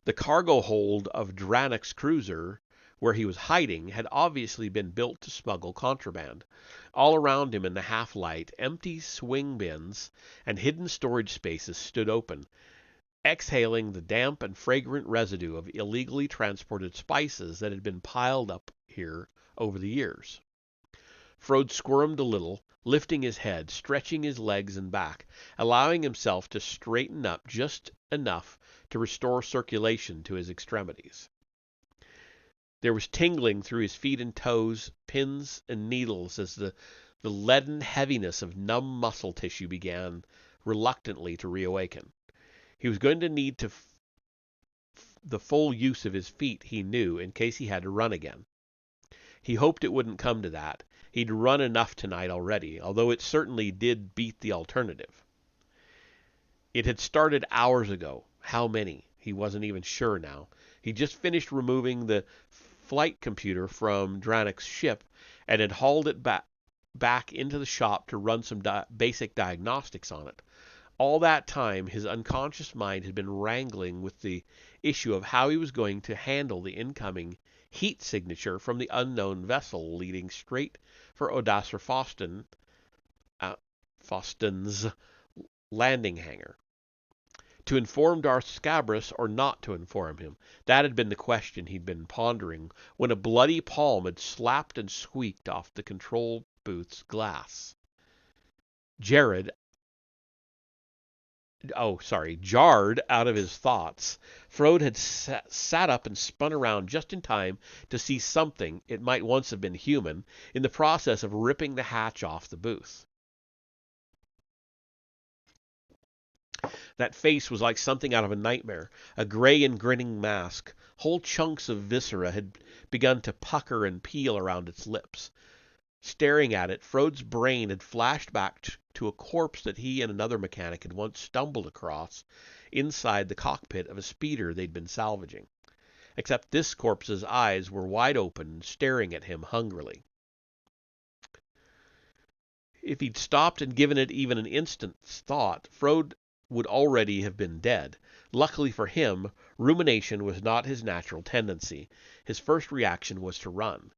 The cargo hold of Dranek's cruiser, where he was hiding, had obviously been built to smuggle contraband. All around him in the half-light, empty swing bins and hidden storage spaces stood open, exhaling the damp and fragrant residue of illegally transported spices that had been piled up here over the years. Frode squirmed a little, lifting his head, stretching his legs and back, allowing himself to straighten up just enough to restore circulation to his extremities. There was tingling through his feet and toes, pins and needles, as the leaden heaviness of numb muscle tissue began reluctantly to reawaken. He was going to need the full use of his feet, he knew, in case he had to run again. He hoped it wouldn't come to that. He'd run enough tonight already, although it certainly did beat the alternative. It had started hours ago. How many? He wasn't even sure now. He'd just finished removing the flight computer from Dranek's ship and had hauled it back into the shop to run some basic diagnostics on it. All that time, his unconscious mind had been wrangling with the issue of how he was going to handle the incoming heat signature from the unknown vessel leading straight for Odasser Faustin's landing hangar. To inform Darth Scabras or not to inform him, that had been the question he'd been pondering when a bloody palm had slapped and squeaked off the control booth's glass. Jarred out of his thoughts, Frode had sat up and spun around just in time to see something, it might once have been human, in the process of ripping the hatch off the booth. That face was like something out of a nightmare, a gray and grinning mask. Whole chunks of viscera had begun to pucker and peel around its lips. Staring at it, Frode's brain had flashed back to a corpse that he and another mechanic had once stumbled across inside the cockpit of a speeder they'd been salvaging. Except this corpse's eyes were wide open, staring at him hungrily. If he'd stopped and given it even an instant's thought, Frode would already have been dead. Luckily for him, rumination was not his natural tendency. His first reaction was to run.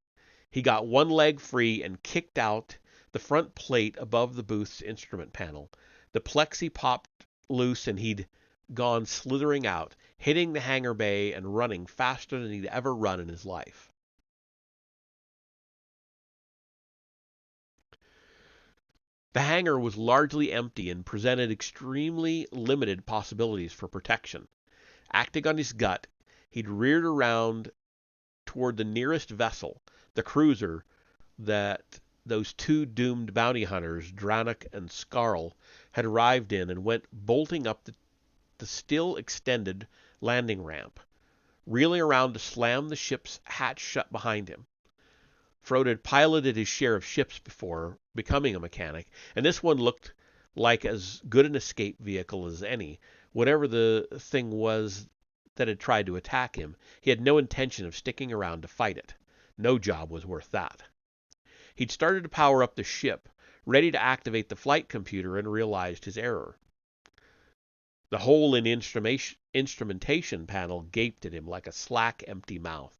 He got one leg free and kicked out the front plate above the booth's instrument panel. The plexi popped loose and he'd gone slithering out, hitting the hangar bay and running faster than he'd ever run in his life. The hangar was largely empty and presented extremely limited possibilities for protection. Acting on his gut, he'd reared around toward the nearest vessel, the cruiser that those two doomed bounty hunters, Dranek and Skarl, had arrived in, and went bolting up the still extended landing ramp, reeling around to slam the ship's hatch shut behind him. Frode had piloted his share of ships before becoming a mechanic, and this one looked like as good an escape vehicle as any. Whatever the thing was that had tried to attack him, he had no intention of sticking around to fight it. No job was worth that. He'd started to power up the ship, ready to activate the flight computer, and realized his error. The hole in instrumentation panel gaped at him like a slack, empty mouth.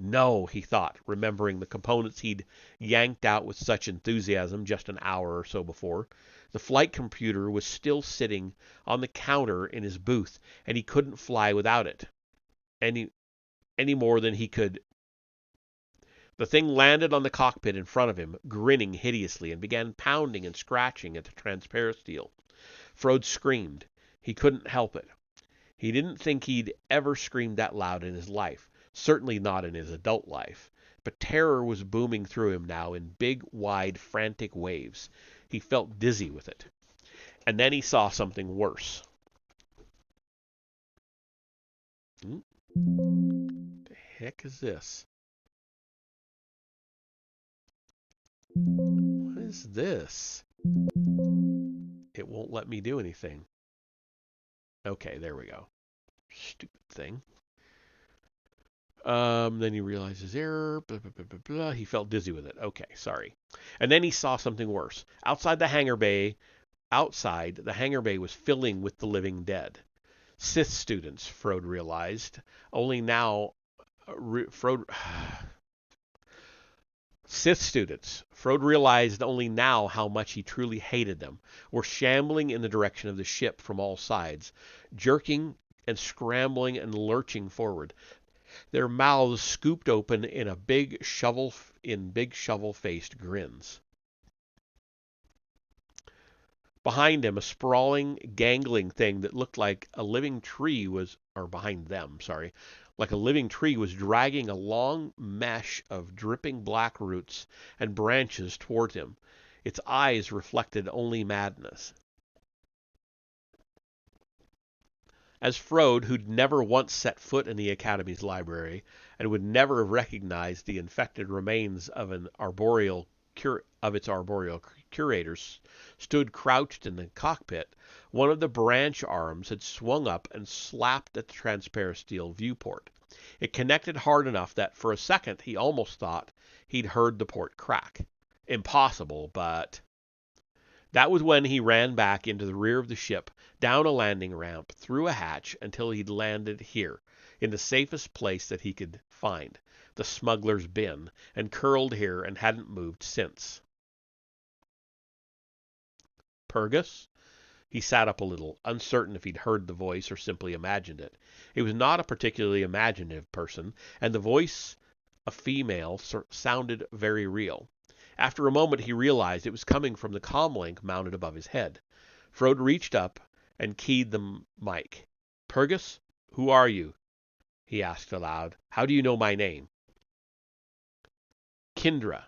No, he thought, remembering the components he'd yanked out with such enthusiasm just an hour or so before. The flight computer was still sitting on the counter in his booth, and he couldn't fly without it. Any more than he could. The thing landed on the cockpit in front of him, grinning hideously, and began pounding and scratching at the transparent steel. Frode screamed. He couldn't help it. He didn't think he'd ever screamed that loud in his life. Certainly not in his adult life. But terror was booming through him now in big, wide, frantic waves. He felt dizzy with it. And then he saw something worse. What the heck is this? What is this? It won't let me do anything. Okay, there we go. Stupid thing. Then he realized his error. Blah, blah, blah, blah, blah. He felt dizzy with it. Okay, sorry. And then he saw something worse. Outside, the hangar bay was filling with the living dead. Sith students, Frode realized. Only now, Frode. Sith students, Frode realized only now how much he truly hated them, were shambling in the direction of the ship from all sides, jerking and scrambling and lurching forward, their mouths scooped open in big shovel-faced grins. Behind him, a sprawling, gangling thing that looked like a living tree was, or behind them, sorry, like a living tree was dragging a long mesh of dripping black roots and branches toward him. Its eyes reflected only madness. As Frode, who'd never once set foot in the Academy's library and would never have recognized the infected remains of its arboreal curators, stood crouched in the cockpit, one of the branch arms had swung up and slapped at the transparent steel viewport. It connected hard enough that for a second he almost thought he'd heard the port crack. Impossible, but... That was when he ran back into the rear of the ship, down a landing ramp, through a hatch, until he'd landed here, in the safest place that he could find, the smuggler's bin, and curled here and hadn't moved since. Purgus? He sat up a little, uncertain if he'd heard the voice or simply imagined it. He was not a particularly imaginative person, and the voice, a female, sounded very real. After a moment he realized it was coming from the comlink mounted above his head. Frode reached up and keyed the mic. "Purgus, who are you?" he asked aloud. "How do you know my name?" "Kindra."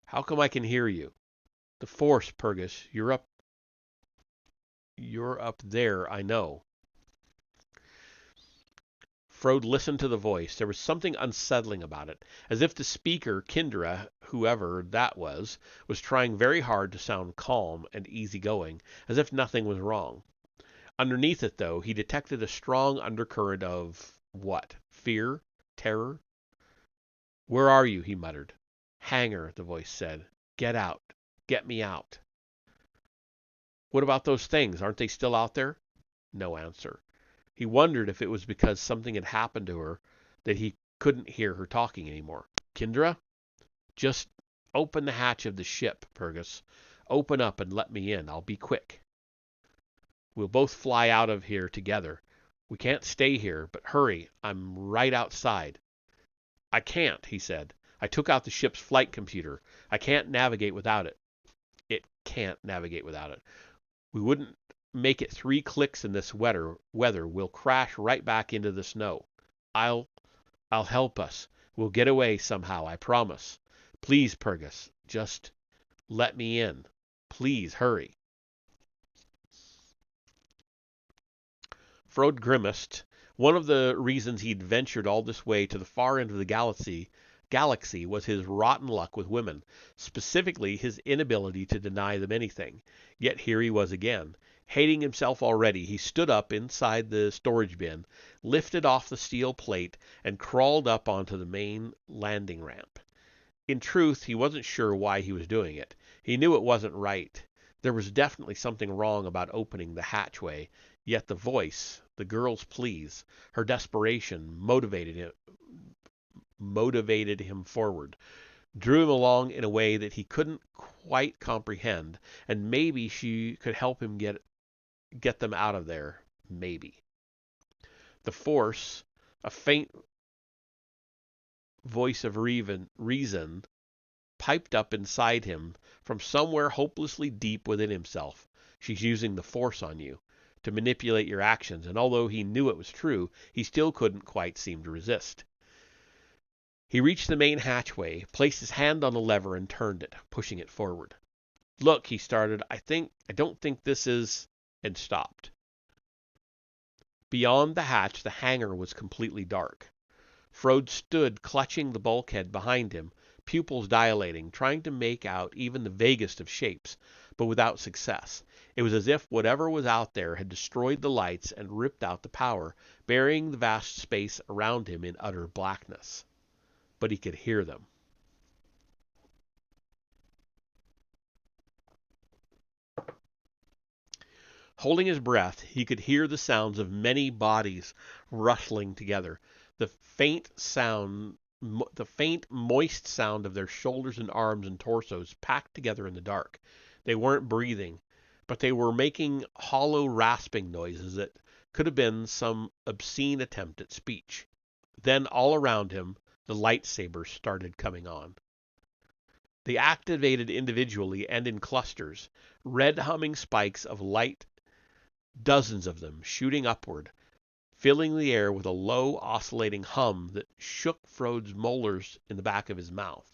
"How come I can hear you?" "The Force, Purgus. You're up there, I know." Frode listened to the voice. There was something unsettling about it, as if the speaker, Kindra, whoever that was trying very hard to sound calm and easygoing, as if nothing was wrong. Underneath it, though, he detected a strong undercurrent of what? Fear? Terror? "Where are you?" he muttered. "Hangar," the voice said. "Get out. Get me out." "What about those things? Aren't they still out there?" No answer. He wondered if it was because something had happened to her that he couldn't hear her talking anymore. "Kindra? Just open the hatch of the ship, Purgus. Open up and let me in. I'll be quick. We'll both fly out of here together. We can't stay here, but hurry. I'm right outside." "I can't," he said. "I took out the ship's flight computer. I can't navigate without it." "It can't navigate without it. We wouldn't make it 3 clicks in this weather. We'll crash right back into the snow." I'll help us. We'll get away somehow, I promise. Please, Purgus, just let me in. Please, hurry." Frode grimaced. One of the reasons he'd ventured all this way to the far end of the galaxy was his rotten luck with women, specifically his inability to deny them anything. Yet here he was again. Hating himself already, he stood up inside the storage bin, lifted off the steel plate, and crawled up onto the main landing ramp. In truth, he wasn't sure why he was doing it. He knew it wasn't right. There was definitely something wrong about opening the hatchway, yet the voice, the girl's pleas, her desperation motivated him forward, drew him along in a way that he couldn't quite comprehend, and maybe she could help him get them out of there. Maybe. The Force, a faint voice of reason, piped up inside him from somewhere hopelessly deep within himself. "She's using the Force on you to manipulate your actions," and although he knew it was true, he still couldn't quite seem to resist. He reached the main hatchway, placed his hand on the lever, and turned it, pushing it forward. "Look," he started, I don't think this is..." and stopped. Beyond the hatch, the hangar was completely dark. Frode stood clutching the bulkhead behind him, pupils dilating, trying to make out even the vaguest of shapes, but without success. It was as if whatever was out there had destroyed the lights and ripped out the power, burying the vast space around him in utter blackness. But he could hear them. Holding his breath, he could hear the sounds of many bodies rustling together. The faint sound, the faint, moist sound of their shoulders and arms and torsos packed together in the dark. They weren't breathing, but they were making hollow, rasping noises that could have been some obscene attempt at speech. Then, all around him, the lightsabers started coming on. They activated individually and in clusters, red humming spikes of light, dozens of them shooting upward, filling the air with a low, oscillating hum that shook Frode's molars in the back of his mouth.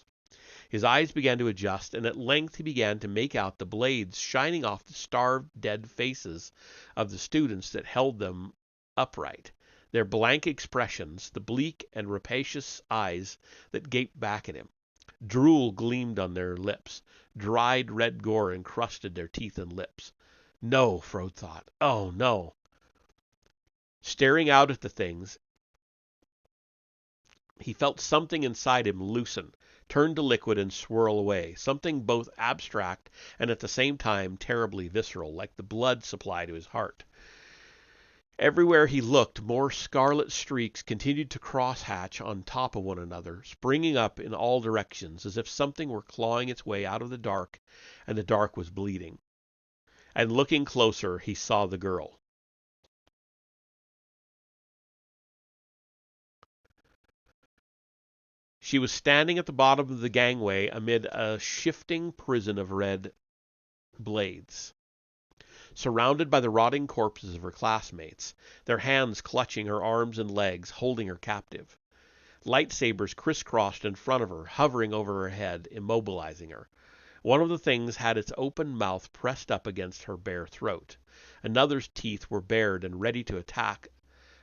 His eyes began to adjust, and at length he began to make out the blades shining off the starved, dead faces of the students that held them upright, their blank expressions, the bleak and rapacious eyes that gaped back at him. Drool gleamed on their lips. Dried red gore encrusted their teeth and lips. No, Frode thought. Oh, no. Staring out at the things, he felt something inside him loosen, turn to liquid and swirl away, something both abstract and at the same time terribly visceral, like the blood supply to his heart. Everywhere he looked, more scarlet streaks continued to cross-hatch on top of one another, springing up in all directions, as if something were clawing its way out of the dark, and the dark was bleeding. And looking closer, he saw the girl. She was standing at the bottom of the gangway amid a shifting prison of red blades, surrounded by the rotting corpses of her classmates, their hands clutching her arms and legs, holding her captive. Lightsabers crisscrossed in front of her, hovering over her head, immobilizing her. One of the things had its open mouth pressed up against her bare throat. Another's teeth were bared and ready to attack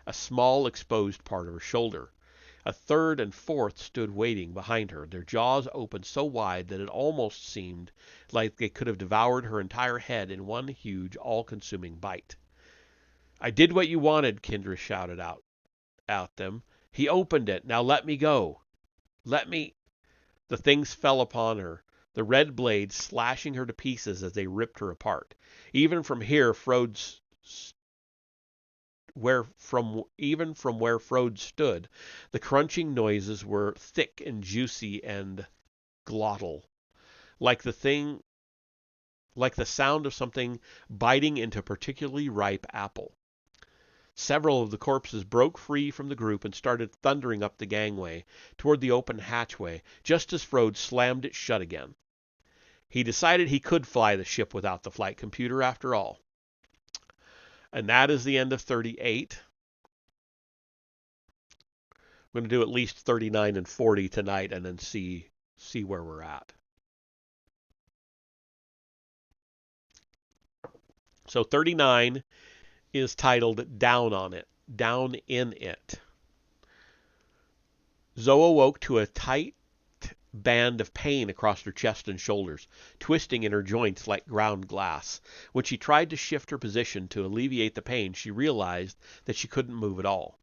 a small exposed part of her shoulder. A third and fourth stood waiting behind her, their jaws open so wide that it almost seemed like they could have devoured her entire head in one huge, all-consuming bite. "I did what you wanted," Kendra shouted out at them. "He opened it. Now let me go. Let me—" The things fell upon her, the red blades slashing her to pieces as they ripped her apart. Even from here, even from where Frode stood, the crunching noises were thick and juicy and glottal, like the sound of something biting into a particularly ripe apple. Several of the corpses broke free from the group and started thundering up the gangway toward the open hatchway, just as Frode slammed it shut again. He decided he could fly the ship without the flight computer after all. And that is the end of 38. I'm going to do at least 39 and 40 tonight and then see where we're at. So 39 is titled Down on It, Down in It. Zoe awoke to a tight band of pain across her chest and shoulders, twisting in her joints like ground glass. When she tried to shift her position to alleviate the pain, she realized that she couldn't move at all.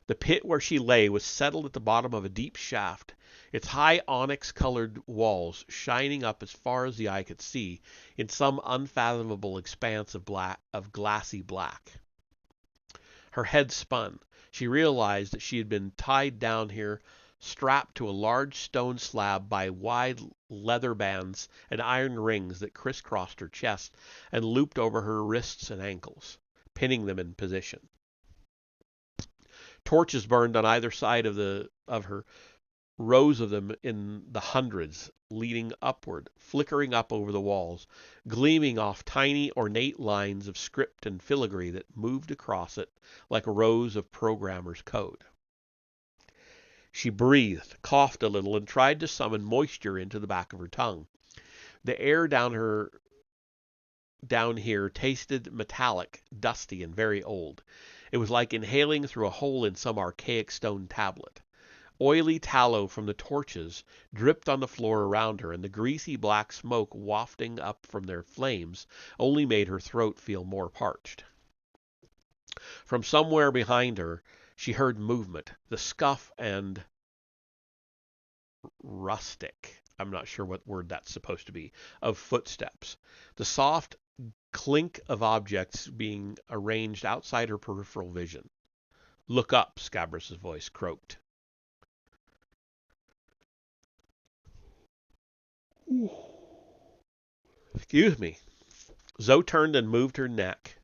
The pit where she lay was settled at the bottom of a deep shaft, its high onyx-colored walls shining up as far as the eye could see in some unfathomable expanse of glassy black. Her head spun. She realized that she had been tied down here, strapped to a large stone slab by wide leather bands and iron rings that crisscrossed her chest and looped over her wrists and ankles, pinning them in position. Torches burned on either side of her, rows of them in the hundreds, leading upward, flickering up over the walls, gleaming off tiny ornate lines of script and filigree that moved across it like rows of programmer's code. She breathed, coughed a little, and tried to summon moisture into the back of her tongue. The air down here tasted metallic, dusty, and very old. It was like inhaling through a hole in some archaic stone tablet. Oily tallow from the torches dripped on the floor around her, and the greasy black smoke wafting up from their flames only made her throat feel more parched. From somewhere behind her, she heard movement, the scuff and rustic, I'm not sure what word that's supposed to be, of footsteps. The soft, clink of objects being arranged outside her peripheral vision. "Look up," Scabrous' voice croaked. Excuse me. Zoe turned and moved her neck,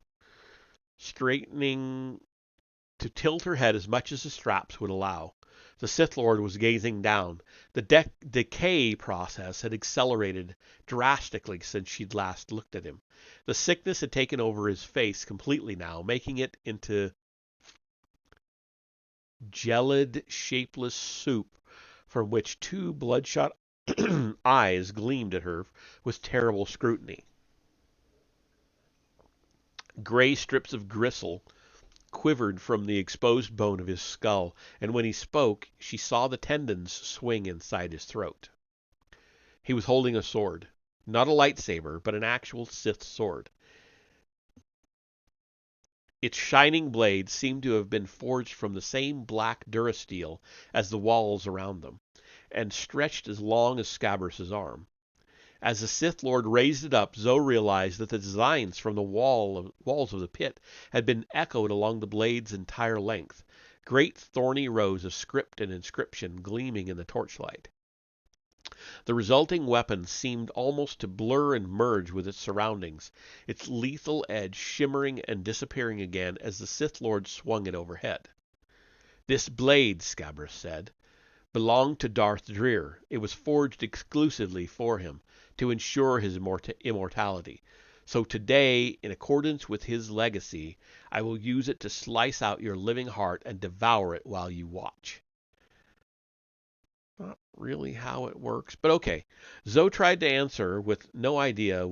straightening to tilt her head as much as the straps would allow. The Sith Lord was gazing down. The decay process had accelerated drastically since she'd last looked at him. The sickness had taken over his face completely now, making it into gelid, shapeless soup from which two bloodshot eyes gleamed at her with terrible scrutiny. Gray strips of gristle quivered from the exposed bone of his skull, and when he spoke, she saw the tendons swing inside his throat. He was holding a sword. Not a lightsaber, but an actual Sith sword. Its shining blade seemed to have been forged from the same black durasteel as the walls around them, and stretched as long as Scabrous' arm. As the Sith Lord raised it up, Zoe realized that the designs from the walls of the pit had been echoed along the blade's entire length, great thorny rows of script and inscription gleaming in the torchlight. The resulting weapon seemed almost to blur and merge with its surroundings, its lethal edge shimmering and disappearing again as the Sith Lord swung it overhead. "This blade," Scabrous said, "belonged to Darth Dreer. It was forged exclusively for him, to ensure his immortality. So today, in accordance with his legacy, I will use it to slice out your living heart and devour it while you watch." Not really how it works, but okay. Zoe tried to answer with no idea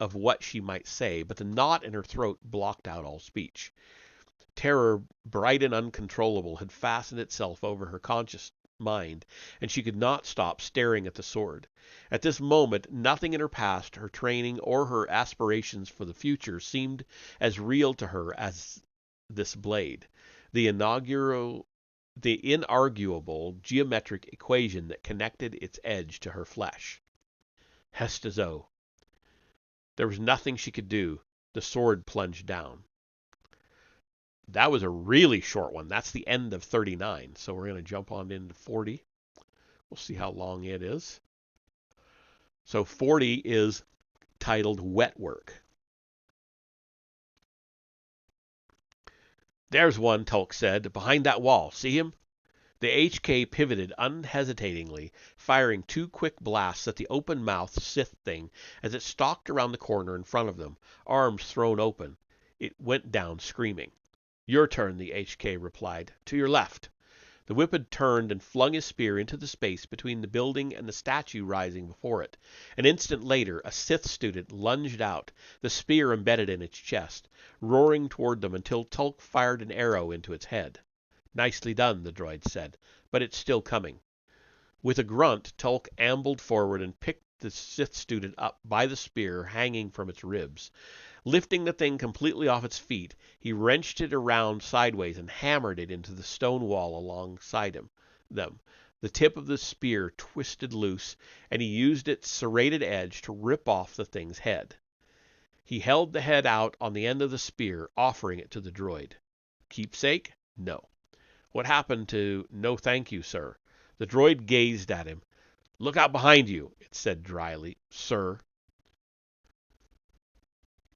of what she might say, but the knot in her throat blocked out all speech. Terror, bright and uncontrollable, had fastened itself over her conscious mind, and she could not stop staring at the sword. At this moment, nothing in her past, her training, or her aspirations for the future seemed as real to her as this blade, the inarguable geometric equation that connected its edge to her flesh. Hesta Zoe. There was nothing she could do. The sword plunged down. That was a really short one. That's the end of 39. So we're going to jump on into 40. We'll see how long it is. So 40 is titled Wet Work. "There's one," Tulk said, "behind that wall. See him?" The HK pivoted unhesitatingly, firing two quick blasts at the open-mouthed Sith thing as it stalked around the corner in front of them, arms thrown open. It went down screaming. "Your turn," the HK replied. "To your left." The Whippet turned and flung his spear into the space between the building and the statue rising before it. An instant later, a Sith student lunged out, the spear embedded in its chest, roaring toward them until Tulk fired an arrow into its head. "Nicely done," the droid said, "but it's still coming." With a grunt, Tulk ambled forward and picked the Sith student up by the spear hanging from its ribs. Lifting the thing completely off its feet, he wrenched it around sideways and hammered it into the stone wall alongside them. The tip of the spear twisted loose, and he used its serrated edge to rip off the thing's head. He held the head out on the end of the spear, offering it to the droid. Keepsake? No. What happened to "No thank you, sir"? The droid gazed at him. "Look out behind you," it said dryly. "Sir."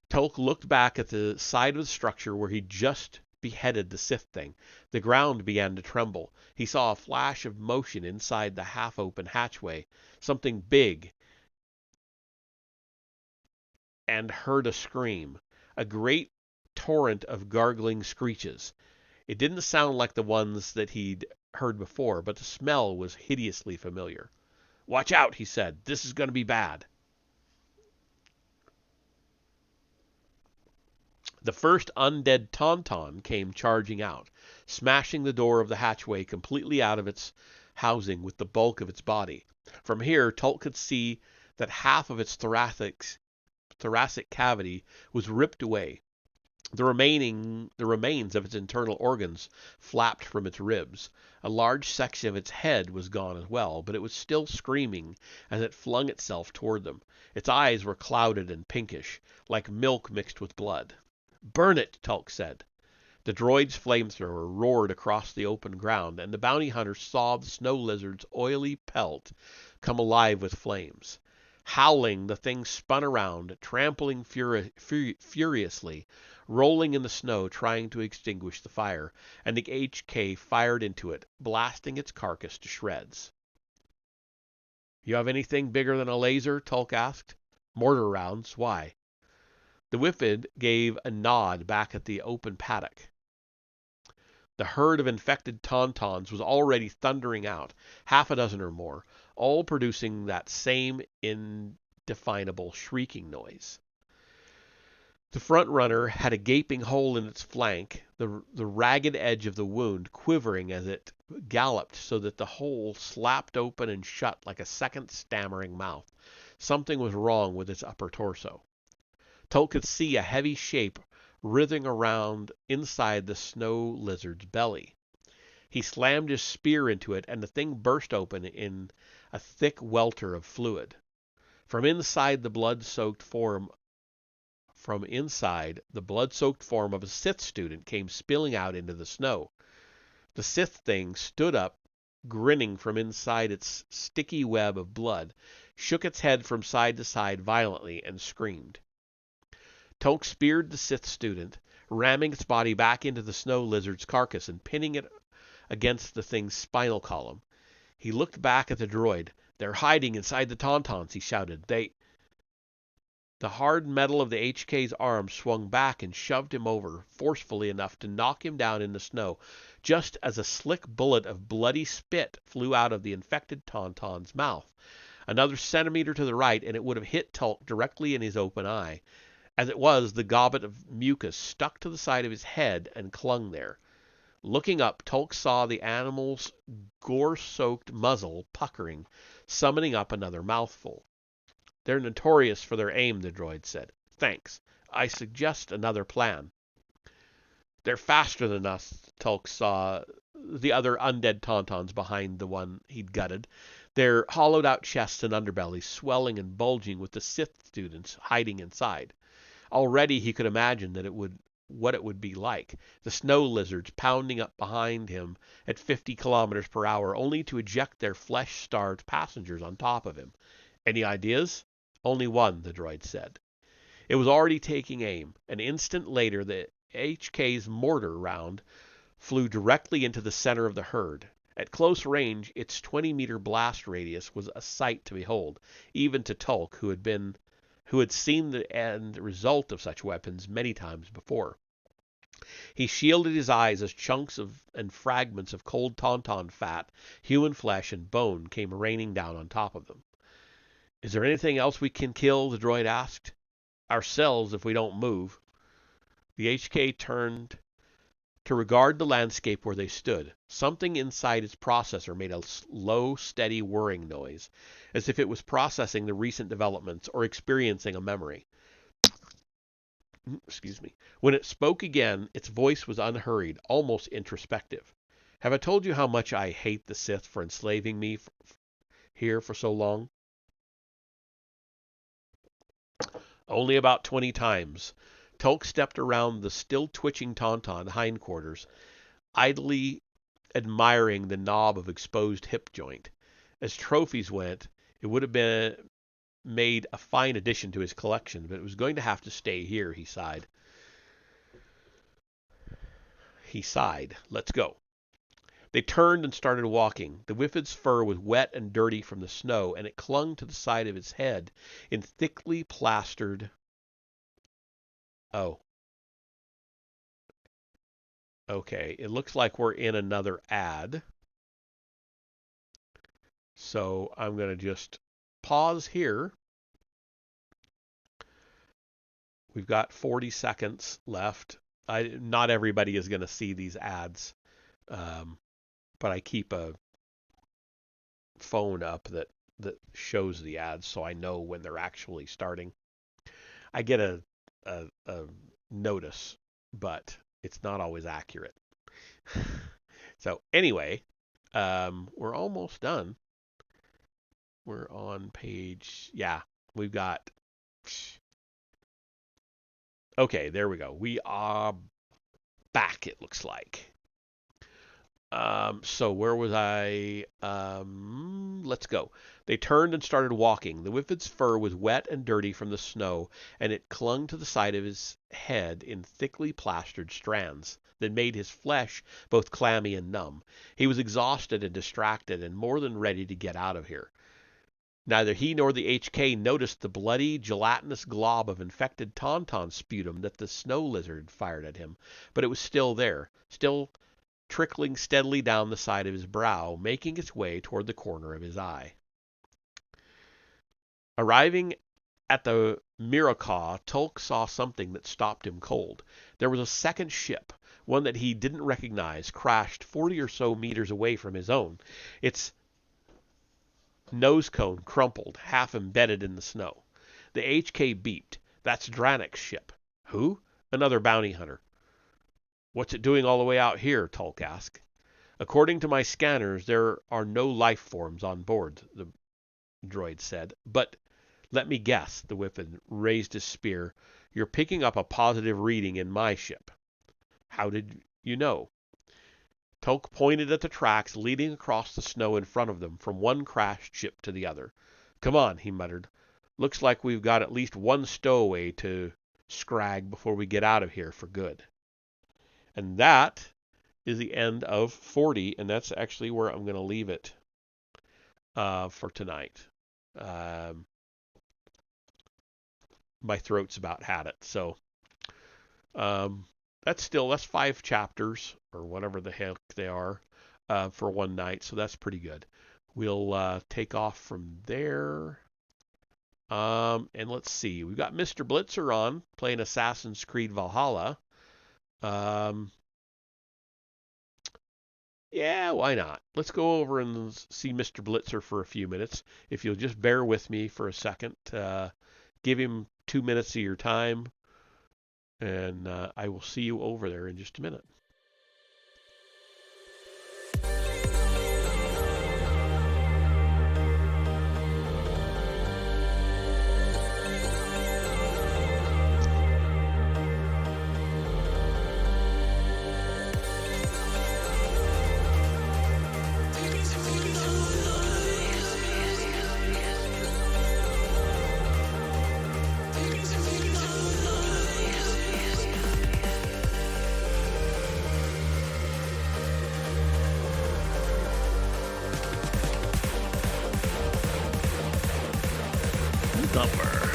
Tulk looked back at the side of the structure where he'd just beheaded the Sith thing. The ground began to tremble. He saw a flash of motion inside the half-open hatchway, something big, and heard a scream, a great torrent of gargling screeches. It didn't sound like the ones that he'd heard before, but the smell was hideously familiar. "Watch out," he said. "This is going to be bad." The first undead Tauntaun came charging out, smashing the door of the hatchway completely out of its housing with the bulk of its body. From here, Tulk could see that half of its thoracic cavity was ripped away. The remains of its internal organs flapped from its ribs. A large section of its head was gone as well, but it was still screaming as it flung itself toward them. Its eyes were clouded and pinkish, like milk mixed with blood. "Burn it," Tulk said. The droid's flamethrower roared across the open ground, and the bounty hunter saw the snow lizard's oily pelt come alive with flames. Howling, the thing spun around, trampling furiously, rolling in the snow trying to extinguish the fire, and the HK fired into it, blasting its carcass to shreds. "You have anything bigger than a laser?" Tulk asked. "Mortar rounds. Why?" The Whiffid gave a nod back at the open paddock. The herd of infected tauntauns was already thundering out, half a dozen or more, all producing that same indefinable shrieking noise. The front runner had a gaping hole in its flank, the ragged edge of the wound quivering as it galloped so that the hole slapped open and shut like a second stammering mouth. Something was wrong with its upper torso. Tolt could see a heavy shape writhing around inside the snow lizard's belly. He slammed his spear into it, and the thing burst open in a thick welter of fluid. From inside the blood-soaked form of a Sith student came spilling out into the snow. The Sith thing stood up, grinning from inside its sticky web of blood, shook its head from side to side violently, and screamed. Tonk speared the Sith student, ramming its body back into the snow lizard's carcass and pinning it against the thing's spinal column. He looked back at the droid. "They're hiding inside the tauntauns," he shouted. The hard metal of the HK's arm swung back and shoved him over forcefully enough to knock him down in the snow, just as a slick bullet of bloody spit flew out of the infected tauntaun's mouth. Another centimeter to the right, and it would have hit Tulk directly in his open eye. As it was, the gobbet of mucus stuck to the side of his head and clung there. Looking up, Tulk saw the animal's gore-soaked muzzle puckering, summoning up another mouthful. "They're notorious for their aim," the droid said. "Thanks. I suggest another plan." "They're faster than us," Tulk saw the other undead tauntauns behind the one he'd gutted, their hollowed-out chests and underbellies swelling and bulging with the Sith students hiding inside. Already he could imagine what it would be like. The snow lizards pounding up behind him at 50 kilometers per hour, only to eject their flesh-starved passengers on top of him. "Any ideas?" "Only one," the droid said. It was already taking aim. An instant later, the HK's mortar round flew directly into the center of the herd. At close range, its 20-meter blast radius was a sight to behold, even to Tulk, who had seen the end result of such weapons many times before. He shielded his eyes as chunks and fragments of cold tauntaun fat, human flesh, and bone came raining down on top of them. "Is there anything else we can kill?" the droid asked. "Ourselves, if we don't move." The HK turned to regard the landscape where they stood. Something inside its processor made a low, steady whirring noise, as if it was processing the recent developments or experiencing a memory. Excuse me. When it spoke again, its voice was unhurried, almost introspective. "Have I told you how much I hate the Sith for enslaving me here for so long?" "Only about 20 times." Tulk stepped around the still twitching tauntaun hindquarters, idly admiring the knob of exposed hip joint. As trophies went, it would have been made a fine addition to his collection, but it was going to have to stay here, he sighed. "Let's go." They turned and started walking. The Whiffid's fur was wet and dirty from the snow, and it clung to the side of its head in thickly plastered... Oh. Okay, it looks like we're in another ad. So I'm going to just pause here. We've got 40 seconds left. Not everybody is going to see these ads, but I keep a phone up that shows the ads so I know when they're actually starting. I get a notice but it's not always accurate. So anyway, we're almost done. We're on page, yeah, we've got, okay, there we go. We are back, it looks like. So where was I? Let's go. They turned and started walking. The Whiffid's fur was wet and dirty from the snow, and it clung to the side of his head in thickly plastered strands that made his flesh both clammy and numb. He was exhausted and distracted and more than ready to get out of here. Neither he nor the HK noticed the bloody, gelatinous glob of infected tauntaun sputum that the snow lizard fired at him, but it was still there, still trickling steadily down the side of his brow, making its way toward the corner of his eye. Arriving at the Mirakaw, Tulk saw something that stopped him cold. There was a second ship, one that he didn't recognize, crashed 40 or so meters away from his own. Its nose cone crumpled, half embedded in the snow. The HK beeped. That's Dranik's ship. Who? Another bounty hunter. What's it doing all the way out here? Tulk asked. According to my scanners, there are no life forms on board, the droid said. But let me guess, the Whiffin raised his spear. You're picking up a positive reading in my ship. How did you know? Tulk pointed at the tracks leading across the snow in front of them from one crashed ship to the other. Come on, he muttered. Looks like we've got at least one stowaway to scrag before we get out of here for good. And that is the end of 40, and that's actually where I'm going to leave it for tonight. My throat's about had it. So that's 5 chapters, or whatever the heck they are, for one night. So that's pretty good. We'll take off from there. And let's see. We've got Mr. Blitzer on, playing Assassin's Creed Valhalla. Yeah, why not? Let's go over and see Mr. Blitzer for a few minutes. If you'll just bear with me for a second, give him 2 minutes of your time, and I will see you over there in just a minute. Thumper.